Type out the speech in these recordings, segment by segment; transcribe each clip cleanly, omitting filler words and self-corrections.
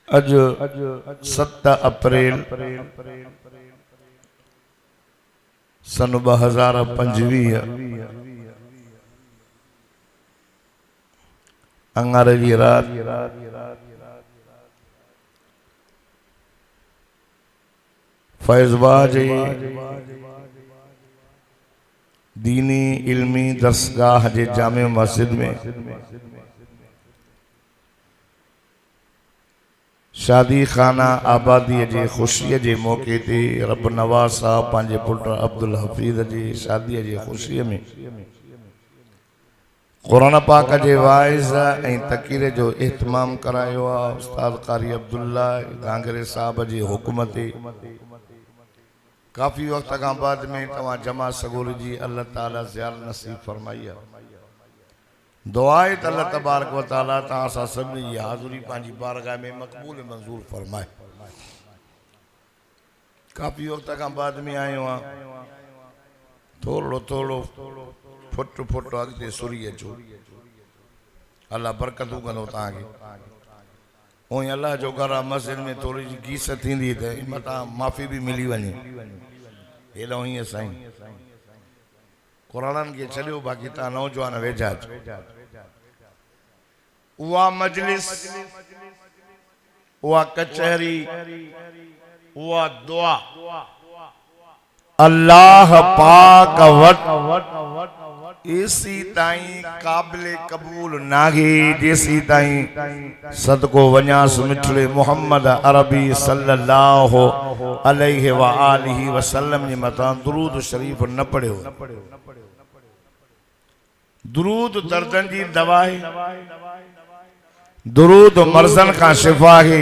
अज 7 अप्रैल सन 2025 अंगारे जी रात फैज़बाद दीनी इल्मी दरसगाह जे जामे मस्जिद में शादी खाना आबादी जे खुशी जे मौके ते रब नवाज साहब पांजे पुट अब्दुल हफीज जी शादी जे खुशी में कुरान पाक जे वाइज़ ऐं तकीरे जो एहतमाम करायो आ उस्ताद कारी अब्दुल्ला गांगरे साहब जी हुकूमत काफ़ी वक्त का बाद में तवा जमा सगोल जी अल्लाह ताला ज़ियार नसीब फरमाई है। दुआए त अल्लाह तबारक व तआला तहां सां सभिनी जी हाज़ुरी पंहिंजी बारगाह में मक़बूल मंज़ूर फरमाए। काफ़ी वक्त का बाद में आयो आ थोड़ो थोड़ो फुट फुट अॻिते सुरी अचो अल्लाह बरकतूं कंदो तव्हांखे। उई अल्लाह जो घर आहे मस्जिद में थोड़ी जी गीस थींदी त मथां माफ़ी भी मिली वञे हेॾो हीअं साईं कुराननि खे छॾियो बाक़ी तव्हां नौजवान वेझा अचो। उहा मजलिस उहा कचहरी उहा दुआ अल्लाह पाक वट इसी ताई काबिल कबूल नागे जेसी ताई सदको वन्यास मिठड़े मोहम्मद अरबी सल्लल्लाहु अलैहि व आलिहि वसल्लम जे मथां दुरूद शरीफ न पढ़ियो। दुरूद दर्दन जी दवा है, दुरूद मर्जन का शिफा है,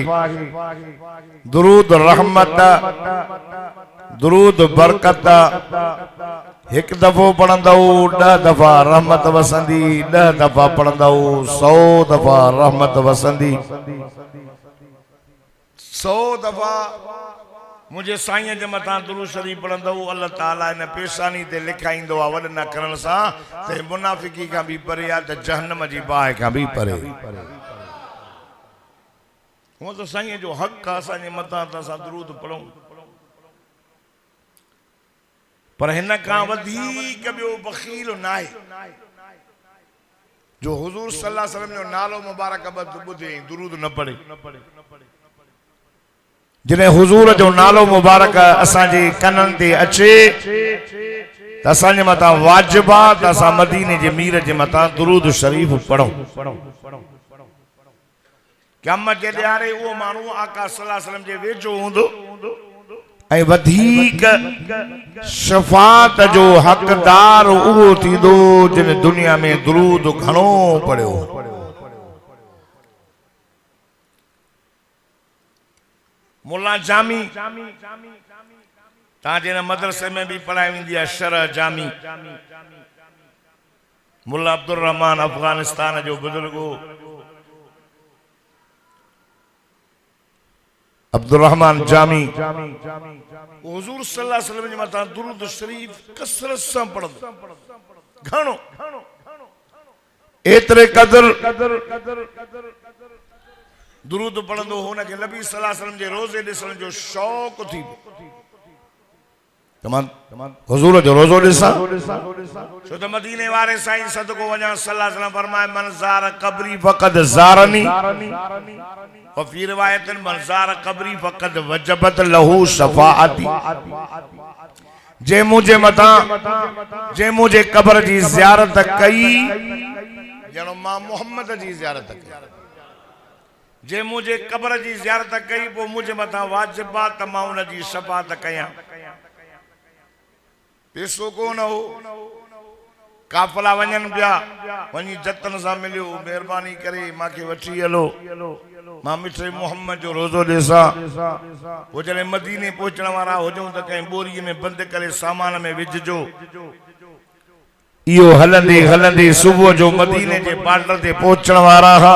दुरूद रहमत दुरूद बरकत एक दफो पढ़ंदो 10 दफा रहमत वसंदी 10 दफा पढ़ंदो 100 दफा रहमत वसंदी 100 दफा मुझे साईं जे मथां दुरूद शरीफ पढ़ंदो अल्लाह ताला इन पेशानी ते लिखाईंदो आ वॾ न करण सां ते मुनाफिकी खां भी परे आ त जहन्नम जी बाहि खां भी परे। वो तो साईं जो हक़ आ असां जे मथां त असां दुरूद पढ़ूं पर हिन खां वधीक ॿियो बखील नाहे जो हुजूर सल्लल्लाहु अलैहि वसल्लम जो नालो मुबारक ॿुधे दुरूद न पढ़े। जिने हुजूर जो नालो मुबारक असां जे कननि ते अचे त असां जे मथां वाजिब आ त असां मदीने जे मीर जे मथां दुरूद शरीफ पढ़ूं। क़यामत जे ॾियारे उहो माण्हू आका सल्लल्लाहु अलैहि वसल्लम जे वेझो हूंदो ऐं वधीक शफाअत जो हक़दार उहो थींदो जिन दुनिया में दुरूद घणो पढ़ियो। मुल्ला जामी तव्हांजे हिन मदरसे में भी पढ़ाई वेंदी आहे शरह जामी। मुल्ला अब्दुल रहमान अफगानिस्तान जो बुजुर्ग हो अब्दुल रहमान जामी हुजूर सल्लल्लाहु अलैहि वसल्लम जे मथां दुरूद शरीफ कसरत सां पढ़ंदो घणो एतिरे क़दर दुरूद पढ़ंदो हुनखे नबी सल्लल्लाहु अलैहि वसल्लम जे रोज़े ॾिसण जो शौक़ थी तमाम हुजूर जो रोज़ो ॾिसां छो त मदीने वारे साईं सदको वञा सल्लल्लाहु अलैहि वसल्लम फरमाए मन ज़ार क़ब्री फ़क़द ज़ारनी और फिर रिवायत मन ज़ार क़ब्री फ़क़द वजबत लहू शफ़ाअती जे मुझे मथां जे मुझे कब्र जी ज़ियारत कई जणो मां मोहम्मद जी ज़ियारत कई जे मुझे कब्र जी ज़ियारत कई पोइ मुझे मथां वाजिब आ त मां उन जी शफ़ाअत कयां। पैसो कोन हो काफला वञनि पिया वञी जतन सां मिलियो महिरबानी करे मांखे वठी हलो मां मिठे मोहम्मद जो रोज़ो ॾिसां पोइ जॾहिं मदीने पहुचण वारा हुजूं त कंहिं बोरीअ में बंदि करे सामान में विझिजो। इहो हलंदे हलंदे सुबुह जो मदीने जे बॉर्डर ते पहुचण वारा हुआ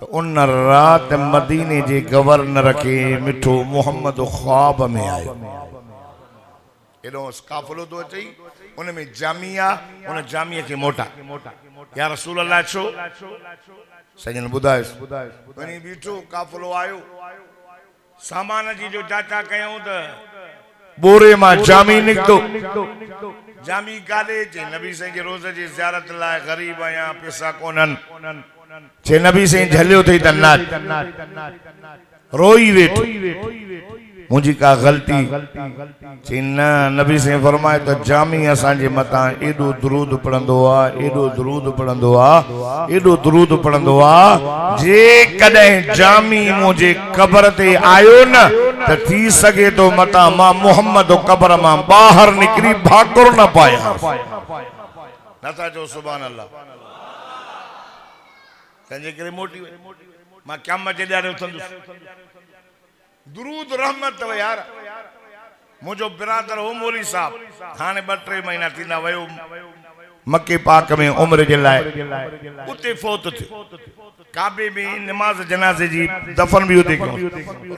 उन रात मदीने जे गवर्नर के मिठो मोहम्मद ख्वाब में आयो। एडो काफिलो तो अचई उन में जामिया उन जामिया के मोटा या रसूल अल्लाह छो सजन बुधाइस वनी बीठो काफिलो आयो सामान जी जो चाचा कयूं त बोरे मां जामी निकतो जामी काले जे नबी साईं जे रोज़ जी ज़ियारत लाए गरीब आया पैसा कोनन जे नबी साईं झलियो थई त ना रोई वेठो मुझी का गलती चिन्ना नबी से फरमाए तो जामी असां जे मता एडो दुरूद पढ़ंदो आ एडो दुरूद पढ़ंदो आ एडो दुरूद पढ़ंदो आ जे कदे जामी मुझे कब्र ते आयो न त थी सके तो मता मां मोहम्मद कब्र मां बाहर निकरी भाकुर न पाया नथा जो सुभान अल्लाह तंजे करे मोटी मां क़यामत जे ॾाढो उथंदुस दुरूद रहमत तो यार मुझो बिरादर हो मौली साहब हाने 2-3 महीना थींदा वयो मक्के पाक में उम्र जे लाए उते फौत थी काबे में नमाज जनाजे जी दफन भी उते कयो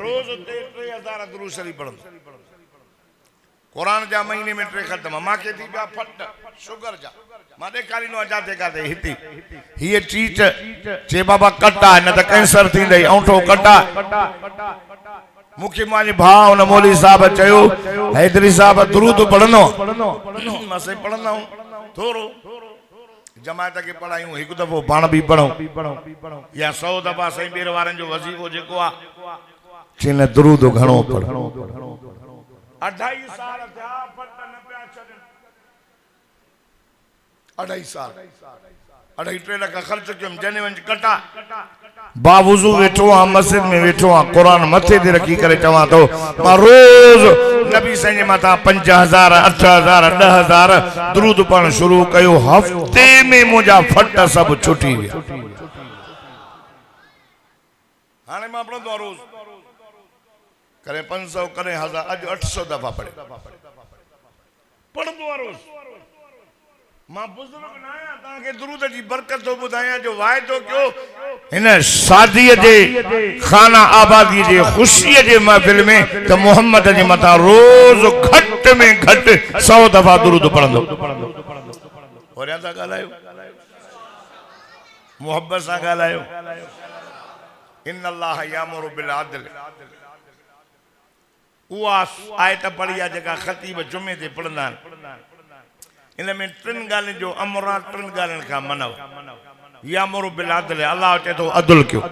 रोज उते 3000 दुरूद शरीफ पढ़ो कुरान जा महीने में 3 खत्म मां के थी बा फट शुगर जा मां देखारी नो जाते काते हिती ये चीज जे बाबा कटा न त कैंसर थींदई औंठो कटा मुख्य माने भाव न मौली साहब चयो हैदरी साहब दुरूद पढ़नो मसे पढ़ना हूं थोरो जमात के पढ़ायूं एक दफो पाण भी पढ़ो या 100 दफा सही बेर वारन जो वजीफो जेको आ चिन दुरूद घणो पढ़ 2.5 साल था फट न पिया छडन 2.5 साल 2.5 लाख खर्च कयम जने वंज कटा बावुजू वेठो आ मस्जिद में वेठो आ कुरान मथे ते रखी करे चवा तो मां रोज नबी साईं जे मथा 5000 8000 10000 दुरूद पढ़ण शुरू कयो हफ्ते में मुजा फट सब छुटी विया हाने मां पढ़ंदो रोज करे 500 करे 1000 अज 800 दफा पढ़े पढ़ंदो रोज मां बुजुर्ग न आया ता के दुरूद जी बरकत तो बुधाया जो वायदो क्यों इन शादी जे खाना आबादी जे खुशी जे महफिल में तो मोहम्मद जे मथा रोज घट में घट 100 दफा दुरूद पढ़ंदो और या गालायो मोहब्बत सा गालायो इन अल्लाह यामुरु बिल अदल उआ आयत पढ़िया जका खतीब जुमे ते पढ़ंदा इन में 3 गाल जो अमरा 3 गालन का मनव यामुरु बिल अदल अल्लाह चे तो अदल क्यों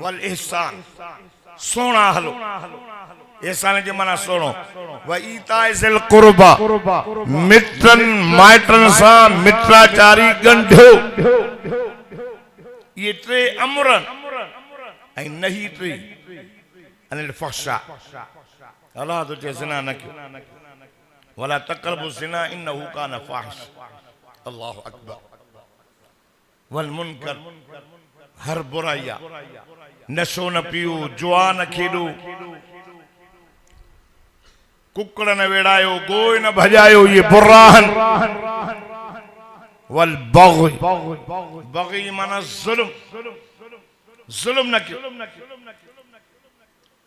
वल ihsan सोना हलो ihsan जे माना सोनो व ईताइल कुर्बा मित्रन माइटन सा मित्राचारी गंढो ये 3 अमरन ऐ नहीं 3 अनिल फहशा अल्लाह तो चे ज़िना न क्यों वला तक़रबु ज़िना इन्नहु कान फाहिश अल्लाहु अकबर वल मुनकर हर बुराइया नशो न पियो जुआ न खेडो कुकड़ न वेड़ायो गोय न भजायो ये बुर्राहन वल बग़ी बग़ी माना जुल्म जुल्म न क्यों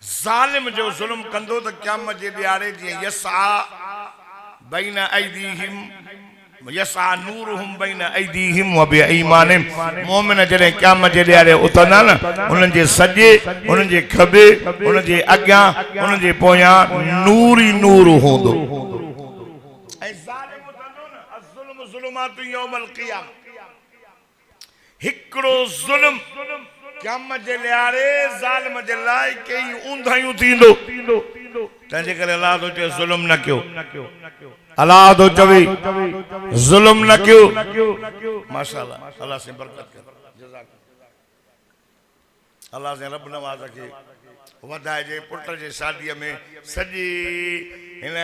जालिम जो जुल्म कंदो त क़यामत जे ॾियारे जीअं यसा बैन ऐदीहिम यसा नूरुहुम बैन ऐदीहिम व बिईमानिहिम मोमिन जॾहिं क़यामत जे ॾियारे उथंदा न उन्हनि जे सॼे उन्हनि जे खॿे उन्हनि जे अॻियां उन्हनि जे पोयां नूर ई नूर हूंदो ऐं ज़ालिम उथंदो न अज़्ज़ुल्मु ज़ुलुमातु यौमल क़ियाम हिकिड़ो ज़ुल्म क़यामत जे ॾियारे ज़ालिम जे लाइ कई ऊंधायूं थींदो तंहिंजे करे अल्लाह तो चए ज़ुल्म न कयो अल्लाह तो चवे जुल्म न क्यों माशाअल्लाह अल्लाह से बरकत कर अल्लाह से रब नवाज़ के वधाए जे पुट जे शादी में सजी इन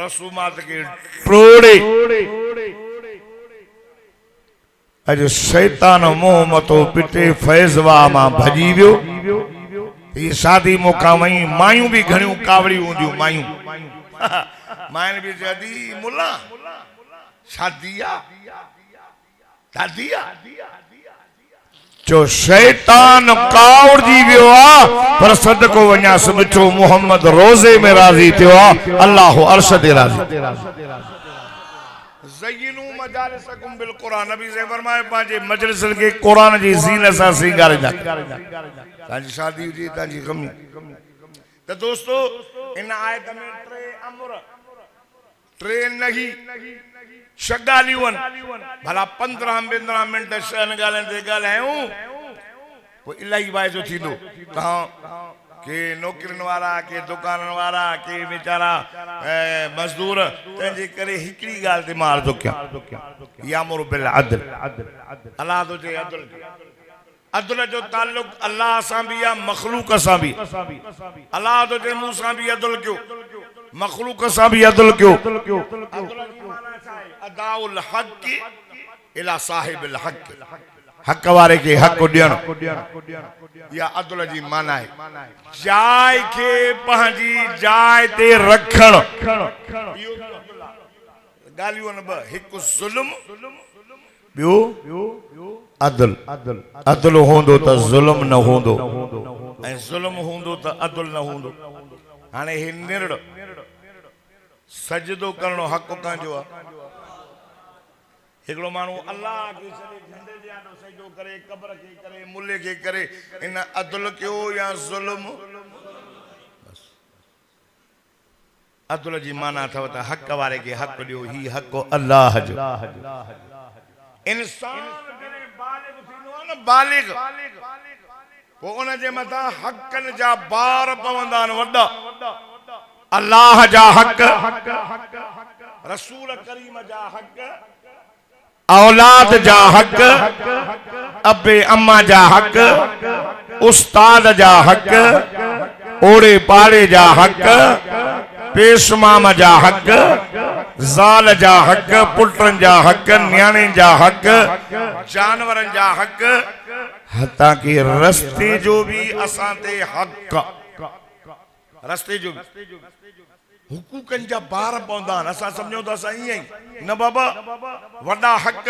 रसूमात के टोड़े अज शैतान मोह मतो पिटे फैज़वा मां भजी वियो ये शादी मौका वही मायूं भी घणियूं कावड़ी हूंदियूं मायूं मायन भी जदी मुल्ला शादिया दादिया जो शैतान कावड़ जी वियो आ पर सदको वन्या मिठो मोहम्मद रोजे में राजी थियो आ अल्लाह अर्श ते राजी ज़य्यिनू मजालिसकुम बिल कुरान। नबी से फरमाए पांचे मजलिस के कुरान जी ज़ीनत सां सिंगारिंदा। ताजी शादी हुजे ताजी कमी। तो दोस्तों इन आयत में टे अमर टे नहीं शगालियूं भला 15 मिनट शन गालंदे गालायूं पोइ इलाही वाइदो थींदो तहां के नौकरन वाला के दुकानन वाला के बेचारा मजदूर तंहिंजे करे हिकिड़ी ॻाल्हि ते मार थो कयां यामुरु बिल अदल अल्लाह तो जे अदल अदल जो ताल्लुक अल्लाह सां भी या मखलूक सां भी अल्लाह तो जे मूं सां भी अदल कयो मखलूक सां भी अदल कयो अदल की माना छा आहे अदाउल हक इला साहिबिल हक हक वारे के हक ॾियण या अदल जी माना है जाइ के पंहिंजी जाइ ते रखण ॻाल्हियूं न ॿ हिकु ज़ुल्म ॿियो अदल अदल होंदो त ज़ुल्म न होंदो ऐं ज़ुल्म होंदो त अदल न होंदो हाणे हे निरड़ सजदो करणो हक़ कंहिंजो आहे हिकिड़ो माण्हू अल्लाह खे छॾे झंडे जे आॾो सजदो करे क़ब्र खे करे मुल्ले खे करे इन अदल कयो या ज़ुल्म अदल जी माना अथव त हक़ वारे खे हक़ ॾियो ही हक़ अल्लाह जो इंसान जॾहिं बालिग़ थींदो आहे न बालिग़ पोइ उन जे मथां हक़नि जा बार पवंदा आहिनि वॾा अल्लाह जा हक़ रसूल करीम जा हक़ औलाद जा हक़ अबे अम्मा जा हक़ उस्ताद जा हक़ ओड़े पाड़े जा हक़ पेशमाम जा हक़ ज़ाल जा हक़ पुटन जा हक़ न्याणे जा हक़ जानवरन जा हक़ हता कि रस्ते जो भी असां ते हक़ रस्ते जो हुकूकन जा बार पवंदा आहिनि असां सम्झूं था असां ईअं ई न बाबा वॾा हक़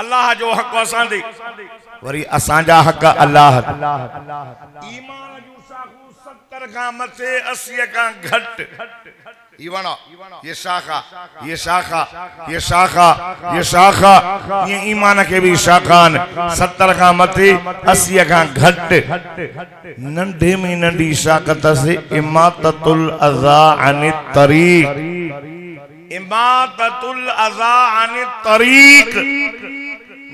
अल्लाह जो हक़ असां ते वरी असांजा हक़ अल्लाह ईमान जूं शाखूं 70 खां मथे 80 खां घटि ये शाखा ये शाखा ये शाखा ये शाखा ये ईमान के भी शाखान 70 खां मथे 80 खां घटि नंढे में नंढी शाखत से इमाततुल अज़ा अनित तरीक़ इमाततुल अज़ा अनित तरीक़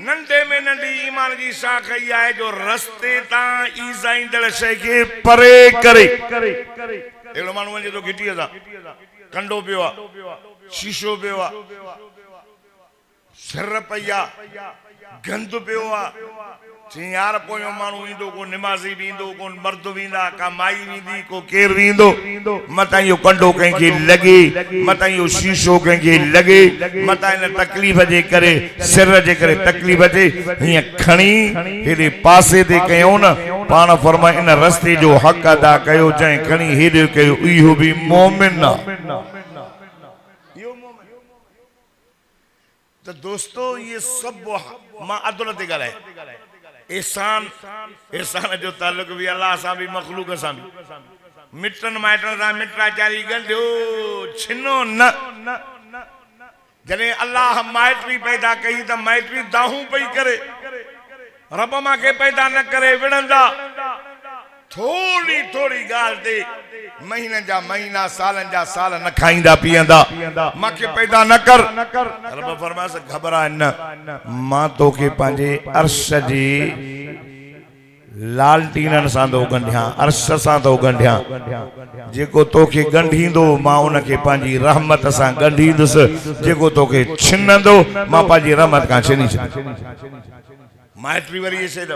नंढे में नंढी ईमान जी शाख इहा आहे जो रस्ते तां ईज़ाईंदड़ शइ खे परे करे अहिड़ो माण्हू वञे थो घिटीअ सां कंडो पियो आहे शीशो पियो आहे सिर पई आहे गंद पियो आहे चई यार पोयों माण्हू ईंदो को निमाज़ी बि ईंदो को मर्द वेंदा का माई वेंदी को केरु वेंदो मतां इहो कंडो कंहिंखे लॻे मतां इहो शीशो कंहिंखे लॻे मतां इन तकलीफ़ जे करे सिर जे करे तकलीफ़ जे हीअं खणी हेॾे पासे ते कयूं न पाण फरमाए इन रस्ते जो हक़ अदा कयो जंहिं खणी हेॾे कयो इहो बि मोमिन आहे तो दोस्तों ये सब मां अदल ते ॻाल्हाए एहसान एहसान जो ताल्लुक भी अल्लाह सां भी मखलूक सां भी मिटन माइटन सां मिटराचारी गंढियो छिनो न जॾहिं अल्लाह माइटरी पैदा कई त माइटरी दाहूं पई करे रब मां के पैदा न करे विढ़ंदा थोड़ी थोड़ी ॻाल्हि ते महीननि जा महीना सालनि जा साल न खाईंदा पीअंदा मांखे पैदा न कर रब फरमाए घबराए न मां तोखे पंहिंजे अर्श जी लालटीननि सां थो गंढियां अर्श सां थो गंढियां जेको तोखे गंढींदो मां उनखे पंहिंजी रहमत सां गंढींदुसि जेको तोखे छिनंदो मां पंहिंजी रहमत खां छिनी छॾींदुसि माइटरी वरी ये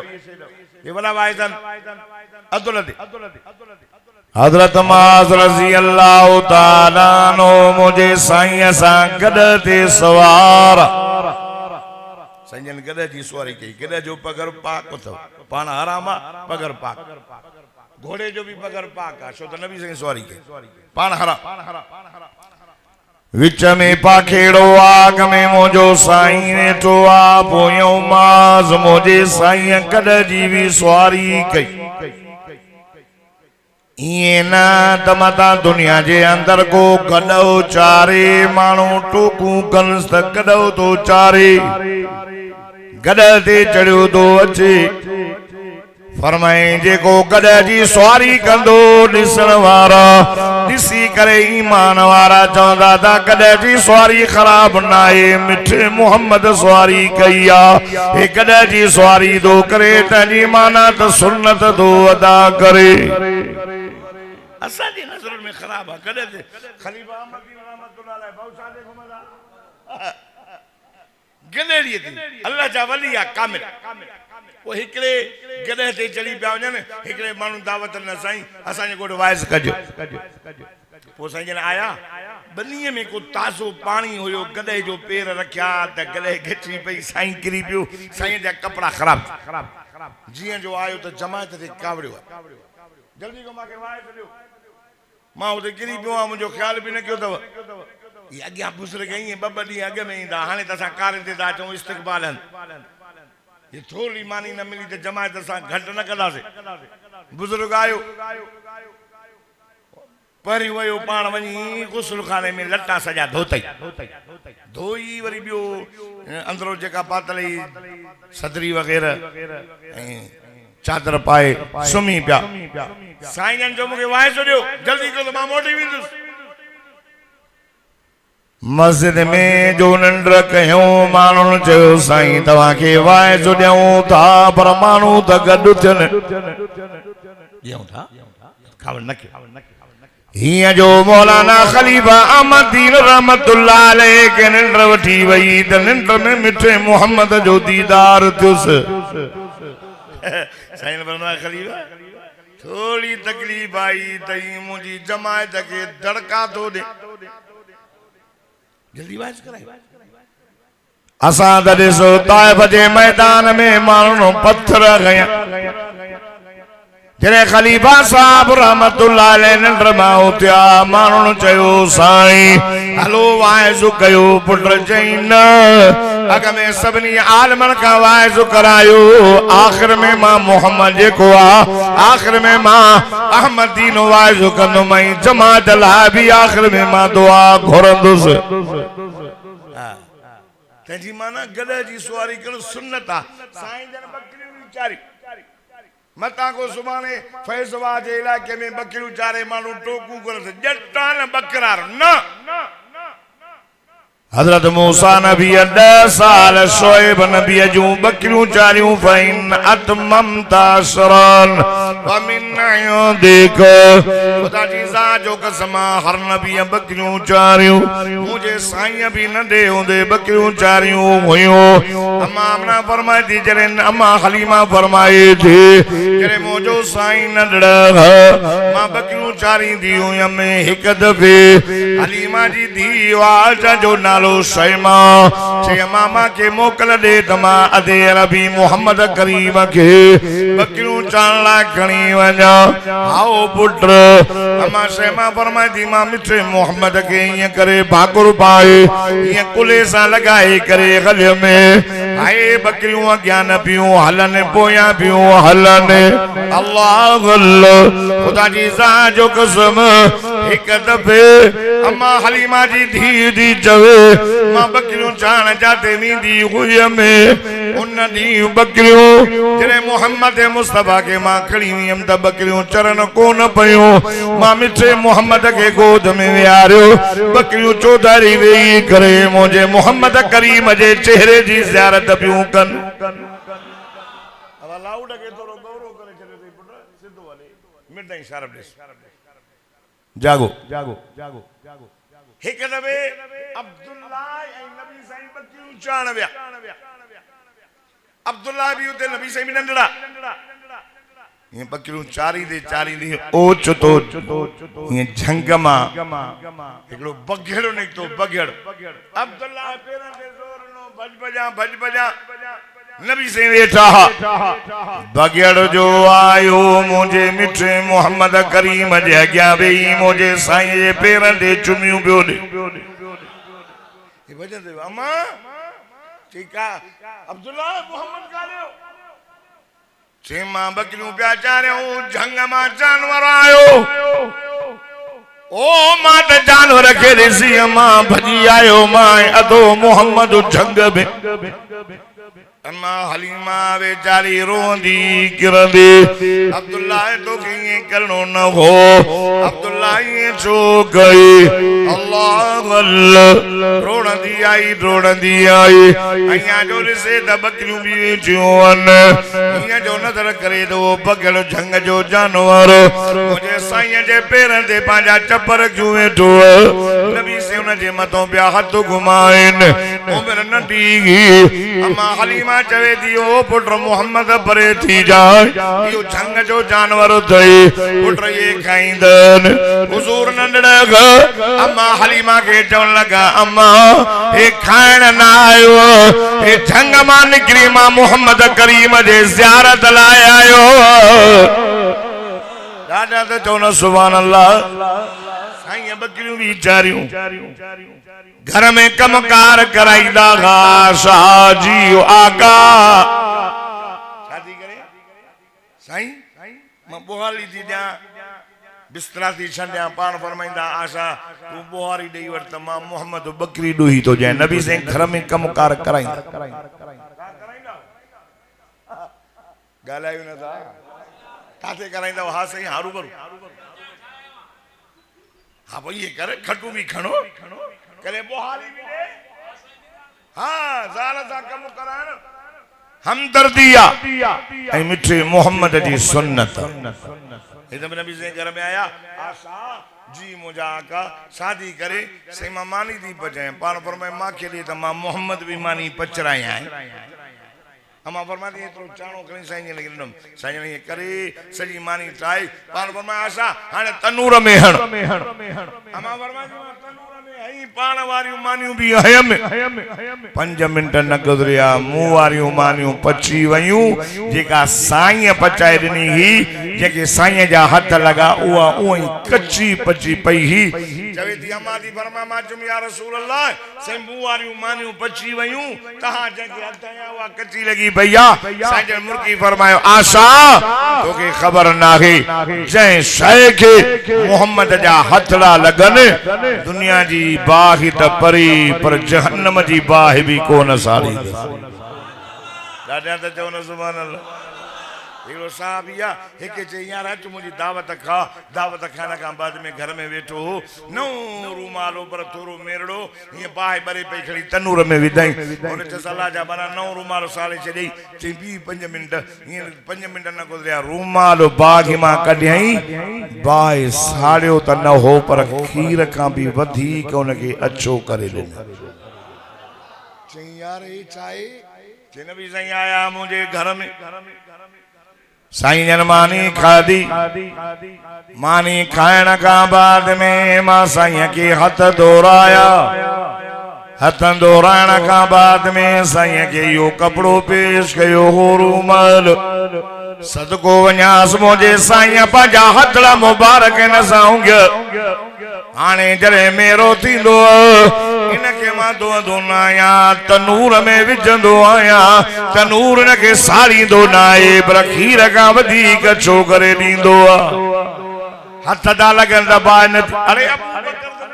ये वाला वाइदन अदल दे हजरत माज़ रज़ी अल्लाह ताला नो मुझे साईं सां गॾ ते सवार साईं गॾ जी सवारी कई गॾ जो पगर पाक अथव पाण हराम पगर पाक घोड़े जो भी पगर पाक आहे छो त नबी साईं सवारी कई पाण हराम विच में पाखेड़ो आग में मुझो साईं वेठो आ पोयों माज़ मुझे साईं गॾ जी भी सवारी कई ये ना तमता दुनिया जे अंदर को गडो चारे मानो टोकू कंस गडो तो चारे गडे चढ़ियो तो अचे फरमाए जेको गड जी सवारी कंदो ॾिसण वारा ॾिसी करे ईमान वारा चवंदा था गड जी सवारी ख़राब न आहे मिठे मुहम्मद सवारी कई आहे हे गड जी सवारी दो करे तंहिंजी माना त सुन्नत दो अदा करे असांजी नज़रुनि में ख़राब आहे गड ते खलीफ़ा अहमद रहमतुल्लाह अलैह बहुशा ते घुमंदा गलेड़ीअ ते अल्लाह जा वली आहे कामिल वो हिकड़े गदे ते चली पिया वञनि हिकड़े माण्हू दावत न साईं असांजे गोॾ वाइस कजो पोइ साईं जन आया बनीअ में को ताज़ो पाणी हुयो गदे जो पेर रखिया त गले घिची पई साईं किरी पियो साईं जा कपड़ा ख़राब जीअं जो आयो त जमायत ते कावड़ियो जल्दी को मांखे वाए छॾियो मां उते किरी पियो आहे मुंहिंजो ख़्याल बि न कयो अथव ये अॻियां बुज़ुर्ग ईअं ॿ ॿ ॾींहं अॻ में ईंदा हाणे त असां कारिन ते था अचूं इस्तक़बाल ये थोड़ी मानी न मिली तो जमायत असां घट न कंदासीं बुजुर्ग आयो परी वयो पाण वञी गुस्ल खाने में लट्टा सजा धोतई धोई वरी बियो अंदरो जेका पातली सदरी वगैरह चादर पाए सुमी पिया साईं जन जो मूंखे वाए छॾियो जल्दी करो मां मोटी वेंदुसि मस्जिद में जो निंड कयूं माण्हुनि चयो साईं तव्हांखे वाए छो ॾियूं था पर माण्हू त गॾु थियनि ॾियूं था ख़बर न कयो हीअं जो मौलाना खलीफ़ा अहमदीन रहमतुल्लाह अलैह के निंड वठी वई त निंड में मिठे मुहम्मद जो दीदार थियुसि साईं फरमाया खलीफ़ा थोड़ी तकलीफ़ आई तई मुंहिंजी जमायत खे धड़का थो ॾे जल्दी वाइस कराए असां त ॾिसो ताइफ जे मैदान में माण्हू पत्थर खया जॾहिं खलीफ़ा साहब रहमतुल्लाह अलैह निंड मां उथिया माण्हुनि चयो साईं हलो वाइज़ कयो पुट चई न अॻ में सभिनी आलमनि खां वाइज़ करायो आख़िर में मां मोहम्मद जेको आहे आख़िर में मां अहमदीन वाइज़ कंदुमि जमात लाइ बि आख़िर में मां दुआ घुरंदुसि तंहिंजी माना गॾ जी सवारी करणु सुन्नत आहे साईं जन बकरियूं चारी मता को सुभाणे फैसवा जे इलाइक़े में बकरियूं चारे माण्हू टोकू करे ॼटा न बकरा न हजरत मूसा नबी 10 साल शोएब नबी जूं बकरियूं चारियूं फ़इन अतममत अशरन वमिन युदिक खुदा जी ज़ात जो कसम हर नबी बकरियूं चारियूं मुझे साईं भी नंढे हूंदे बकरियूं चारियूं हुयूं अम्मा आमना फरमाए थी जॾहिं अम्मा हलीमा फरमाए थी जॾहिं मुंहिंजो साईं नंढड़ा मां बकरियूं चारींदी हुयमि हिकु दफ़े हलीमा जी धीउ आहे जो नालो शैमा चई मामा के मोकल दे त मां अदे अरबी मोहम्मद करीम के बकरियूं चारण लाइ खणी वञा आओ पुट अम्मा शैमा फरमाए थी मां मिठे मोहम्मद के ईअं करे भाकुर पाए ईअं कुले सां लॻाए करे गले में आए बकरियूं अॻियां न पियूं हलनि पोयां पियूं हलनि अल्लाह अल्लाह खुदा जी ज़ात जो कसम हिकु दफ़े अम्मा हलीमा जी धीउ जी चवे मां बकरियूं चारण जाते वेंदी हुयमि उन ॾींहुं बकरियूं जॾहिं मोहम्मद मुस्तफ़ा के मां खणी वियमि त बकरियूं चरन कोन पियूं मां मिठे मोहम्मद के गोद में विहारियो बकरियूं चौधारी वेही करे मुंहिंजे मोहम्मद करीम जे चेहरे जी ज़ियारत पियूं कनि लाउड के थोरो गौरव करे छॾे थी पुट सिधो हले मिटई शारप ॾिस जागो जागो जागो जागो हिकु दफ़े अब्दुल्लाह ऐं नबी साईं बकरियूं चारण विया अब्दुल्लाह भी उते नबी साईं भी नंढड़ा ये बकरियूं चारींदे ओच तो ये झंग मां हिकिड़ो बघेड़ो निकतो बघेड़ अब्दुल्लाह पेरन ते ज़ोर नो भज बजा नबी से वेठा बघेड़ जो आयो मुझे मिठे मोहम्मद करीम जे अॻियां वेही मुझे साईं जे पेरन ते चुमियूं पियो ॾे ये वजह अम्मा ठीक है अब्दुल्लाह मोहम्मद ॻाल्हियो चे मां बकरियूं पिया चारियूं झंग मां जानवर आयो ओ मां त जानवर खे ॾिसी मां भॼी आयो मां अधो मोहम्मद झंग में अम्मा हलीमा बेचारी रोंदी किरंदी अब्दुल्ला तो ये करणो न हो अब्दुल्ला ये छो गई अल्लाह अल्लाह रोड़ंदी आई अया जो से द बकरियूं भी वेचियूं इया जो नजर करे तो बगल झंग जो जानवर मुझे साईं जे पेरन ते पांजा चपर क्यों वेठो नबी से उन जे मथों पिया हथ घुमाइन उमर नंढी अम्मा हलीमा चवे थी ओ पुत्र मोहम्मद परे थी जाए यो झंग जो जानवर थई पुत्र ये खाइंदन हुजूर नंढड़ा अम्मा हलीमा के चवन लगा अम्मा ए खाइण ना आयो ए झंग मां निकरी मां मोहम्मद करीम जे ज़ियारत लाए आयो दादा तो चवन सुभान अल्लाह साईं बकरियूं भी चारियूं घर में कमकार कराईंदा शाह जी आका शादी करे साईं मां बुहारी थी ॾियां बिस्तरा थी छॾियां पाण फरमाईंदा आशा तू बुहारी ॾेई वठ त मां मोहम्मद बकरी ॾुही थो जाए नबी से घर में कमकार कराईंदा ॻाल्हायूं नथा काथे कराईंदा हा साईं हरू भरू हाँ भाई ये करे खटू भी खणो करे बुहारी भी दे हाँ ज़ाल सा कम करान हमदर्दिया ऐ मिठे मोहम्मद जी सुन्नत इधर नबी से घर में आया आशा जी मुझा का शादी करे से मां मानी दी पचे पान पर मैं मां के लिए त मां मोहम्मद भी मानी पचराया है अमा फरमाती है तो चाणो करी साईं ने लगिनम साईं ने करे सजी मानी ट्राई पान पर मैं आशा हाने तनूर में हण अमा फरमाती तनूर में हई पान वारियूं मानियूं भी हयम 5 मिनट न गुजरिया मुंह वारियूं मानियूं पची वयूं जेका साईं पचाए दिनी ही जेके साईं जा हथ लगा उहा उही कच्ची पची पई ही चवे थी अम्मा दी फरमा मा जुम या रसूल अल्लाह से मुंह वारियूं मानियूं पची वयूं तहां जेके हथ आया उहा कच्ची लगी भैया साईं जन मुर्गी फरमायो आशा तोके खबर नाहे जै शय के मोहम्मद जा हथड़ा लगन दुनिया जी बाहि त परी पर जहन्नम जी बाहि भी कोन सारी दादा त चवनो सुभान अल्लाह एड़ो साहबिया एक चे यार अच मुझी दावत खाना का बाद में घर में बैठो हो नो रूमालो पर थोरो मेरड़ो ये बाहि बरे पे खड़ी तनूर में विदाई उन ते सलाह जा बना नो रूमालो साले छई चे 5 मिनट ये 5 मिनट न गुजरिया रूमालो बाग मां कढई बाहि साड़ियो त न हो पर खीर का भी वधी के उनके अच्छो करे दे चे यार ये चाहे जे नबी साईं आया मुझे घर में साईं जन मानी खादी मानी खाइण का बाद में मां साईं के हथ दोराया हथ दोराइण का बाद में साईं के यो कपड़ो पेश कयो हो रूमाल सदको वञास मुझे साईं पंहिंजा हथड़ा मुबारक न साऊंग हाने जरे मेरो थींदो इनके मां दोनाया तनूर में विझंदो आया तनूर न के साड़ींदो नाए पर खीर का वधीक छो करे ॾींदो हथ दा लगन दबाए न अरे अबू बकर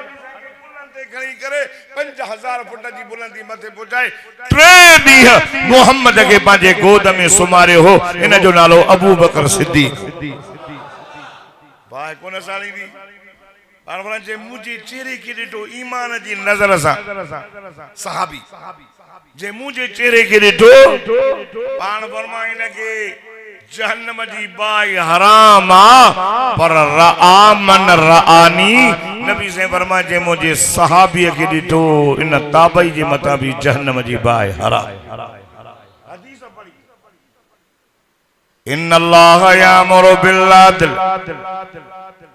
बुलंद खणी करे 5000 फुट जी बुलंदी मथे पहुंचाए 3 ॾींहं मोहम्मद के पंहिंजे गोद में सुमारे हो इन जो नालो अबू बकर सिद्दीक भाई कोन साड़ी दी पान जे मुझे चेहरे के ॾिठो ईमान जी नज़र सा सहाबी जे मुझे चेहरे के ॾिठो पान फरमाइन के जहन्नम जी बाई हराम पर रआ मन रआनी नबी से फरमा जे मुझे सहाबी के ॾिठो इन ताबई जे मथा भी जहन्नम जी बाई हराम हदीस पढ़ी इन्नल्लाह यामुरु बिल अदल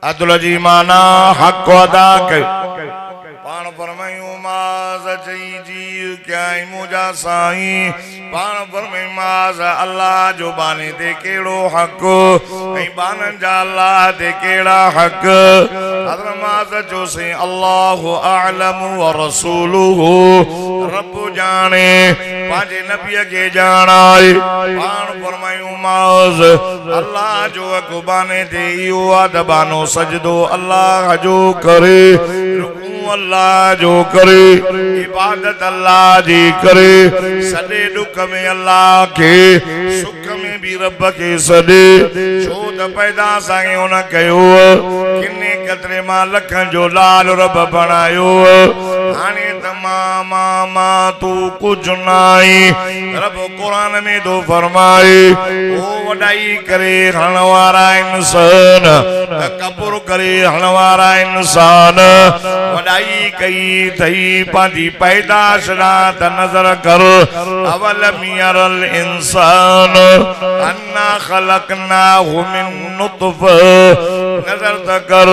अदल जी माना हक अदा कयो पान फरमायूं माज़ चई जी क्या मुझा साईं पान फरमाई माज़ अल्लाह जो बाने ते केड़ो हक ऐं बाननि जा अल्लाह ते कहिड़ा हक़ हज़रत माज़ चयोसीं अल्लाहु अअलमु व रसूलुहु रब जाने पंहिंजे नबीअ खे ॼाणाए पाण फरमायूं माज़ अल्लाह जो अकुबाने ते इहो आहे त बानो सजदो अल्लाह जो करे अल्लाह जो करे इबादत अल्लाह जी करे सॾे दुख में अल्लाह के सुख में भी रब के सॾे छो त पैदा असांखे हुन कयो किने कतरे मां लखनि जो लाल रब बणायो हाणे त मां तू कुझु न आहीं रब क़ुरान में तो फरमाए ओ वॾाई करे हण वारा इंसान तकबुर करे हण वारा इंसान वॾाई कई थई पंहिंजी पैदाश त नज़र कर अवलम यरल इंसान अन्ना खलकनाहु मिन नुतफ़ा नज़र त कर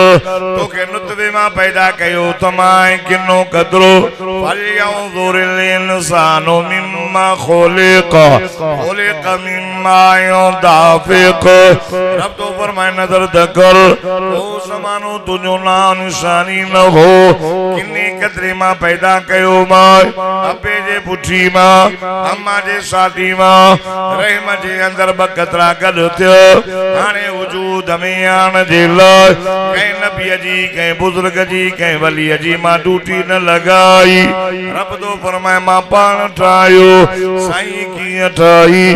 तोखे नुतफ़े मां पैदा कयो त मां किनो कदरो फलयंजुरिल इंसानु मिम्मा खुलिक़ मिम्मा युदाफ़िक़ रब तो फरमाए नज़र त कर ओ ज़मानो तुंहिंजो ना निशानी न हो किन्ने कतरे मां पैदा कयो मां अबे जे पुठी मां अम्मा जे साथी मां रहम जे अंदर बकतरा गॾु थियो हाणे वजूद में आण जे लाइ कंहिं नबीअ जी कंहिं बुज़ुर्ग जी कंहिं वलीअ जी मां ड्यूटी न लॻाई रब तो फरमाए मां पाण ठाहियो साईं कीअं ठाही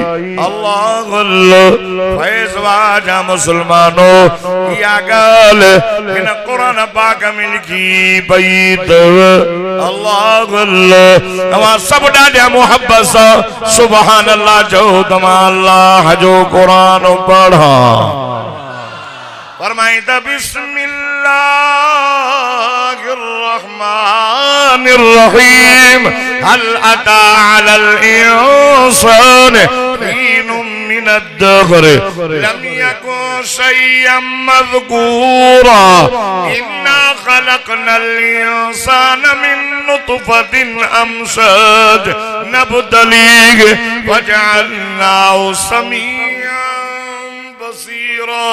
अल्लाह फैज़ वाजा मुसलमानो इहा ॻाल्हि हिन क़ुरान पाक में लिखी पई अल्लाह अल्लाह सब ॾाढा मोहब्बत सां सुभान अल्लाह जो तमां अल्लाह जो क़ुरान पढ़ा फरमाई त बिस्मिल्लाहिर रहमानिर रहीम हल अता अलल इंसान हीनुम मिन अद-दहर लम यकुन शय्यन मज़कूरा इन्ना खलकनल इंसान मिन नुतफ़तिन अमशाज नब्तलीह वजअलनाहु समीअन बसीरा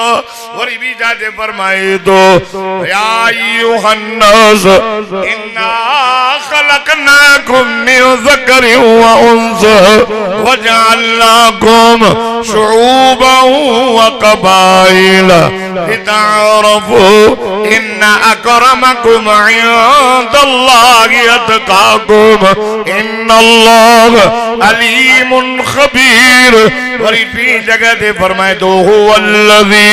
वरी भी जाते फरमाए दो या अय्युहन्नास इन्ना खलकनाकुम मिन ज़करिन व उन्सा वजअलनाकुम शुऊबन व क़बाइल लितअरफू इन्ना अकरमकुम इंदल्लाहि अतकाकुम इन्नल्लाह अलीमुन खबीर वरी भी जगह ते फरमाए दो हुवल्लज़ी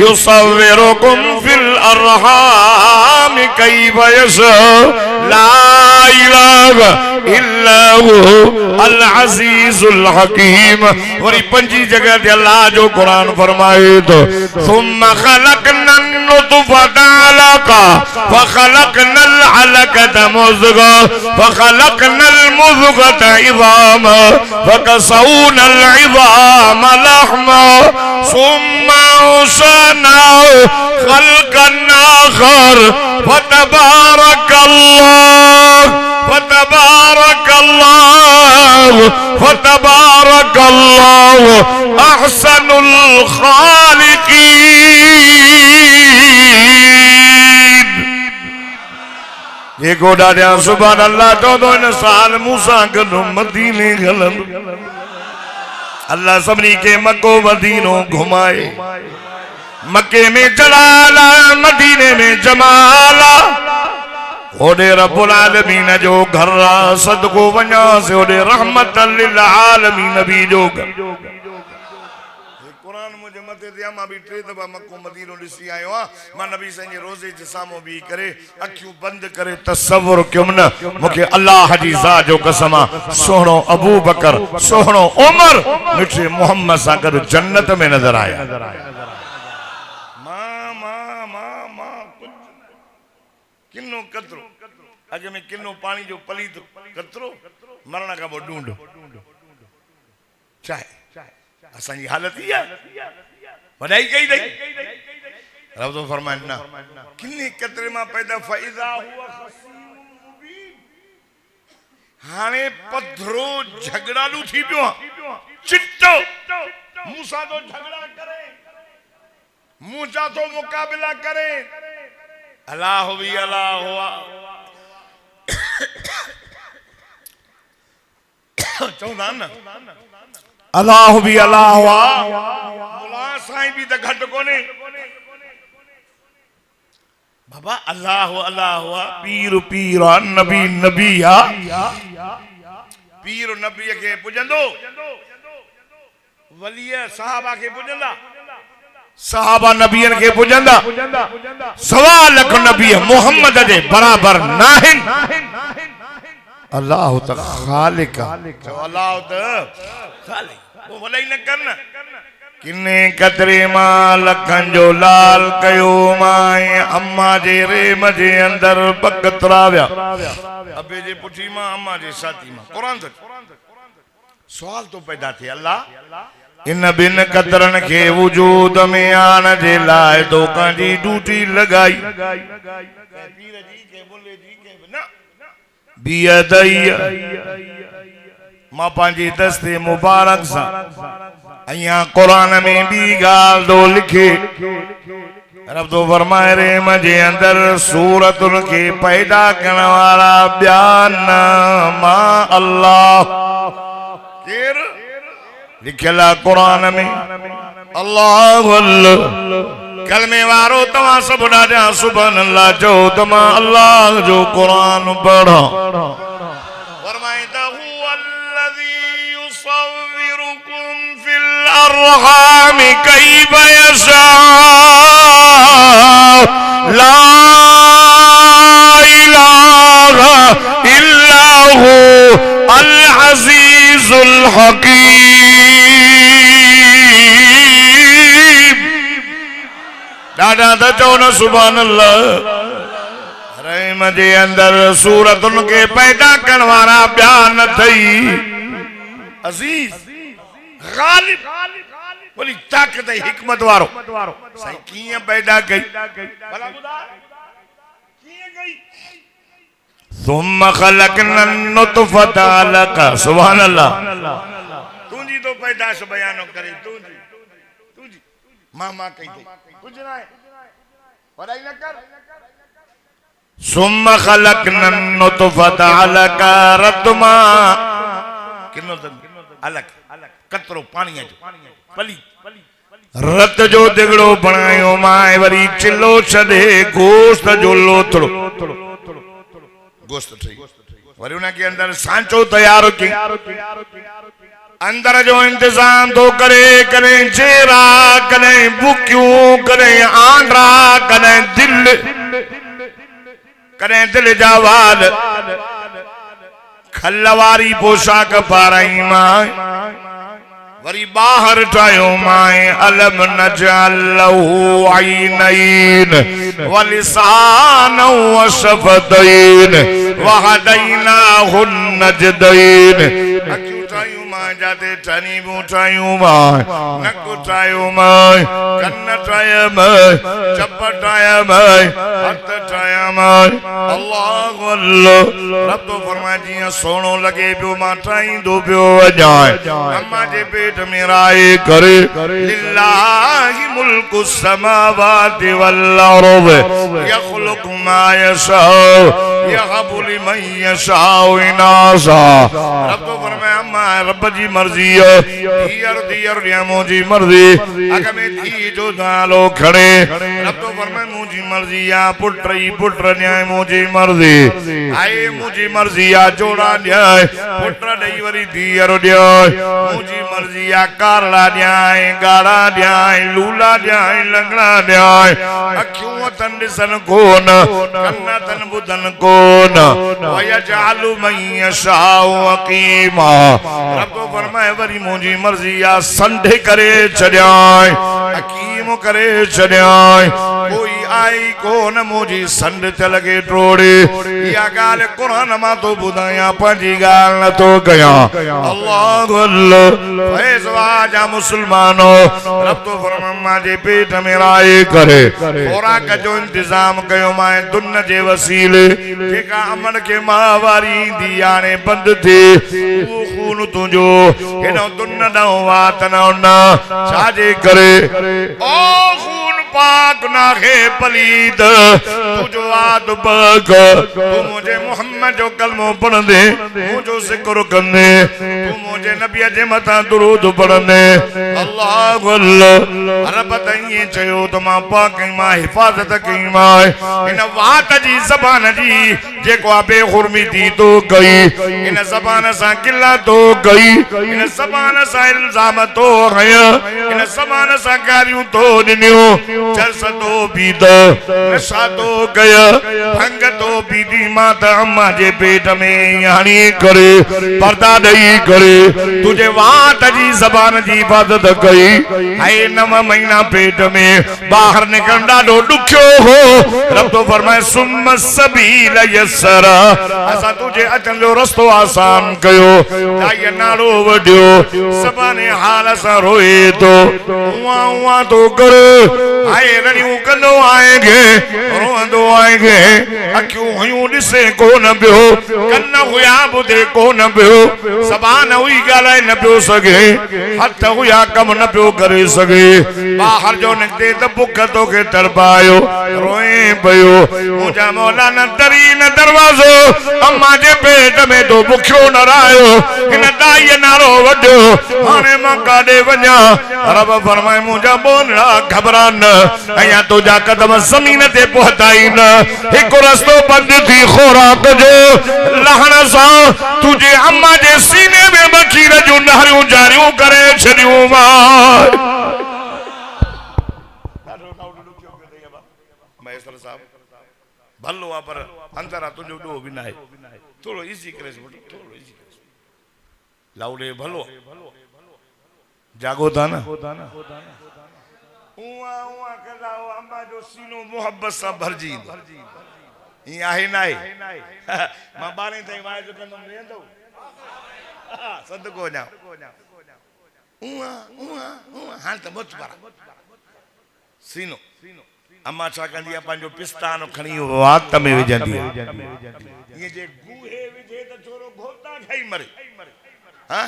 युसव्विरुकुम फिल अरहाम कैफ यशा ला इलाहा इल्ला हु अल अज़ीज़ुल हकीम वरी पंजी जगह ते अल्लाह जो कुरान फरमाए तो सुम्मा खलकनन नुतफ़ता अलक़ा फखलकनल अलक़ता मुज़ग़ा फखलकनल मुज़ग़ता इज़ामा फकसौनल इज़ामा लहमा सुम्मा अंशअनाहु खल्क़न आख़र फतबारकल्लाहु अहसनुल खालिकीन ये गोडा दिया सुभान अल्लाह चौदह इन साल मूसा गॾु मदीने हलन अल्लाह सभिनी के मक्को मदीनो घुमाए मक्के में जलाला मदीने में जमाला ओडे रब्बुल आलमीन जो घर सदको वञा से ओडे रहमतल लिल आलमीन भी जो कुरान मुझे मथे दिया मां भी टे दफा मक्को मदीनो ॾिसी आयो आ मां नबी साईं जे रोज़े जे साम्हूं भी करे अखियूं बंद करे तसव्वुर कयुम न मूंखे अल्लाह जी ज़ात जो कसम सोहणो अबू बकर सोहणो उमर मिठे मोहम्मद सां गॾु जन्नत में नजर आया किन्नो कतरो अगे में किन्नो पानी जो पलीत कतरो मरण का वो ढूंढ चाहे असां जी हालत ही है वडाई कई दई रब तो फरमाए ना किन्ने कतरे मां पैदा फइजा हुआ खसीमुन मुबीन हाने पधरो झगड़ालू थी पियो चिट्टो मूसा तो झगड़ा करे मूसा तो मुकाबला करे अल्लाह भी अल्लाह हुआ चौंदा न अल्लाह भी अल्लाह हुआ मुला साईं भी तो घट कोने बाबा अल्लाह अल्लाह हुआ पीर पीर नबी नबी आ पीर नबी के पुजंदो वली साहबा के पुजंदा साहबा नबियन के पुजंदा सवा लख नबी मोहम्मद दे बराबर नाहिन अल्लाह त खालिक अल्लाह त खालिक वो भले ही न करना किन्ने कतरे मां लखन जो लाल कयो माए अम्मा जे रेम जे अंदर पग तराव्या अबे जे पुठी मां अम्मा जे साथी मां कुरान सवाल तो पैदा थे अल्लाह इन बिन कतरन के वजूद में आन जे लाए दोका जी ड्यूटी लगाई पीर जी के बुले जी के ना बियदैया मां पांजी दस्ते मुबारक सा अया कुरान में भी गाल दो लिखे रब तो फरमाए रे मजे अंदर सूरतुन के पैदा करने वाला बयान मां अल्लाह केर लिखला कुरान में अल्लाह कलमे वारो तवा सब ॾाढा सुभान अल्लाह जो तमा अल्लाह जो कुरान पढ़ो फरमाइदहु अल्लज़ी युसव्विरुकुम फिल अरहाम कैफ यशा ला इलाहा इल्ला हु अल अज़ीज़ुल हकीम दादा तो चौना सुभान अल्लाह रहम जे अंदर सूरत उनके पैदा करने वाला बयान थई अजीज गालिब बोली ताकत हिकमत वारो सही किए पैदा कई भला बुधा किए गई सुम्मा खलकना नुतफत अलका सुभान अल्लाह तुझी तो पैदाश बयान करे तुझी मामा कही थी कुछ ना है पढ़ाई न कर सुम्मा खलकना नुतफत अलका रतमा किनो अलग कतरो पानी जो पली रत जो दिगड़ो बनायो माए वरी चिल्लो छदे गोश्त जो लोथड़ो गोश्त ठई वरी उनके अंदर सांचो तैयार की अंदर जो इंतजाम तो करे करे चेरा करे बुक्यूं करे आंड्रा करे दिल जावाल खलवारी पोशाक पाराई माए वरी बाहर ठायो माए अलम नजअल लहू ऐनैन व लिसान व शफतैन व हदैनाहु नजदैन अक्यू ठायो माए जाते टनी बूठायो माए नक ठायो माए कन्न ठाया माए चप ठाया माए हथ ठाया माए अल्लाह अल्लाह रब तो फरमाए जिया सोनो लगे पियो मां ठाईंदो पियो वजाए अम्मा जे पेट में राए करे लिल्लाहि मुल्कु समावाति वल अर्द यखलुकु मा यशा यहबु लिमन यशा इनासा रब तो फरमाया अम्मा रब जी मर्जी है दियर मुझी मर्जी अगर में थी जो नालो खड़े रब तो फरमाया मुझी मर्जी या पुत्र न्याय मुझी मर्जी आए मुझी मर्जी या जोड़ा न्याय पुत्र दई वरी दियर न्याय मुझी मर्जी या कारला न्याय गाड़ा न्याय लूला न्याय लंगड़ा न्याय अखियों तन सन कोन कन्ना तन बुदन कोन वयजअलु मन यशाउ अकीमा रब तो फरमाए वरी मुझी मर्जी या संधे करे छड़ाए अकीम करे छड़ाए कोई आई कोन मुझी संड ते लगे टोड़े या गाल कुरान मा तो बुधाया पंजी गाल न तो गया अल्लाह अल्लाह फैसवा जा मुसलमानो रब तो फरमाया जे पेट में राए करे खुराक जो इंतजाम कयो माए दुन जे वसीले जेका अमन के मावारी दियाने बंद थे वो खून तुझो हेनो दुन न वात न छाजे करे ओ खून गुनाहे पलीद तुझो आद बग तू मुझे मोहम्मद जो कलमो पढ़ दे मुझो जिक्र करने तू मुझे नबी जे मथा दुरूद पढ़ने अल्लाह अल्लाह रब तई चयो तो मां पाक मां हिफाजत कई मां इन वात जी ज़बान जी जेको आबे हुरमी थी तो गई इन ज़बान सा किला तो गई इन ज़बान सा इल्जाम तो हया इन ज़बान सा गारियों तो दिनियो चरस तो बीद नशा तो गया भंग तो बीदी माता अम्मा जे पेट में यानी करे पर्दा नहीं करे तुझे वात जी ज़बान जी इबादत कई है 9 महीना पेट में बाहर निकलना दो दुखियो हो रब तो फरमाए सुम्म सबील यस्सरा असा तुझे अचन जो रस्तो आसान कयो जाय नालो वड्यो ज़बाने हाल सा रोए तो उआ तो कर हाय रनियो कंदो आएंगे रोंदो आएंगे अखियों हुयूं दिसे को न बियो कन्न हुया बुधे को न बियो ज़बान हुई गालाए न पियो सके हथ हुया कम न पियो करे सके बाहर जो निकते तो भुख तो के तड़पायो रोए पयो मुझा मौलाना तरीन दरवाजो अम्मा जे पेट में तो भुखियो न रायो इन दाई नारो वड्यो हाने मां काडे वञा रब फरमाए मुझा बोलड़ा घबरान अया तुझा कदम ज़मीन ते पहुंचाई न एक रस्तो बंद थी खुराक जो लहण सा तुझे अम्मा जे सीने में बखीर जो नहरियों जारियों करे छड़ियों मां महेश्वर साहब भलो आ पर अंदर तुझो डो भी ना है थोड़ो इजी करे थोड़ो इजी लाउडे भलो जागो था ना उआ उआ कदाओ अम्मा जो सीनो मोहब्बत सा भरजी ई आहे ना है मां 12 ताई वाय जो कंदम रहंदो सदको जा उआ उआ उआ हां त मत पर सीनो अम्मा छा कंदी आहे पंहिंजो पिस्तानो खणी वात में विझंदी ये जे गूहे विझे त छोरो घोटा खाई मरे हां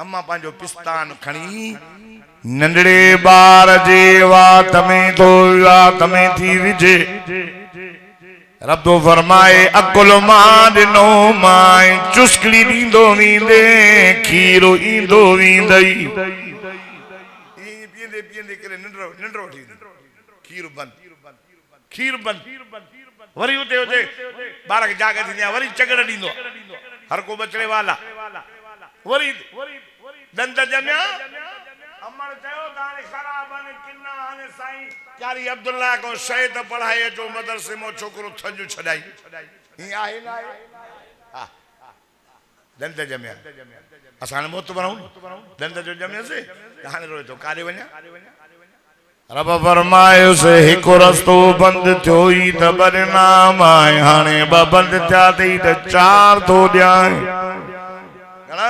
अम्मा पंहिंजो पिस्तान खणी नंढड़े बार जे वात में तो वात में थी विझे रब तो फरमाए अकुल मां दिनो माए चुस्कली दींदो वींदे खीरो ईंदो वींदई पींदे पींदे करे नंढड़ो थी खीर बंद वरी उते उते बार के जागे थी वरी चगड़ दींदो हर को बचड़े वाला वरी दंत जम्या अमर चयो दाने खराबन किन्ना आने साईं कारी अब्दुल्ला को शहीद पढ़ाए जो मदरसे मो छोकरो थजु छडाई ही आहे ना हां दंत जम्या असान मोत बनाऊ दंत जो जम्या से हाने रोए तो कारे वन्या रब फरमाए से एक रस्तो बंद थोई त परिणाम आए हाने ब बंद थिया थई त 4 तो ॾियां घणा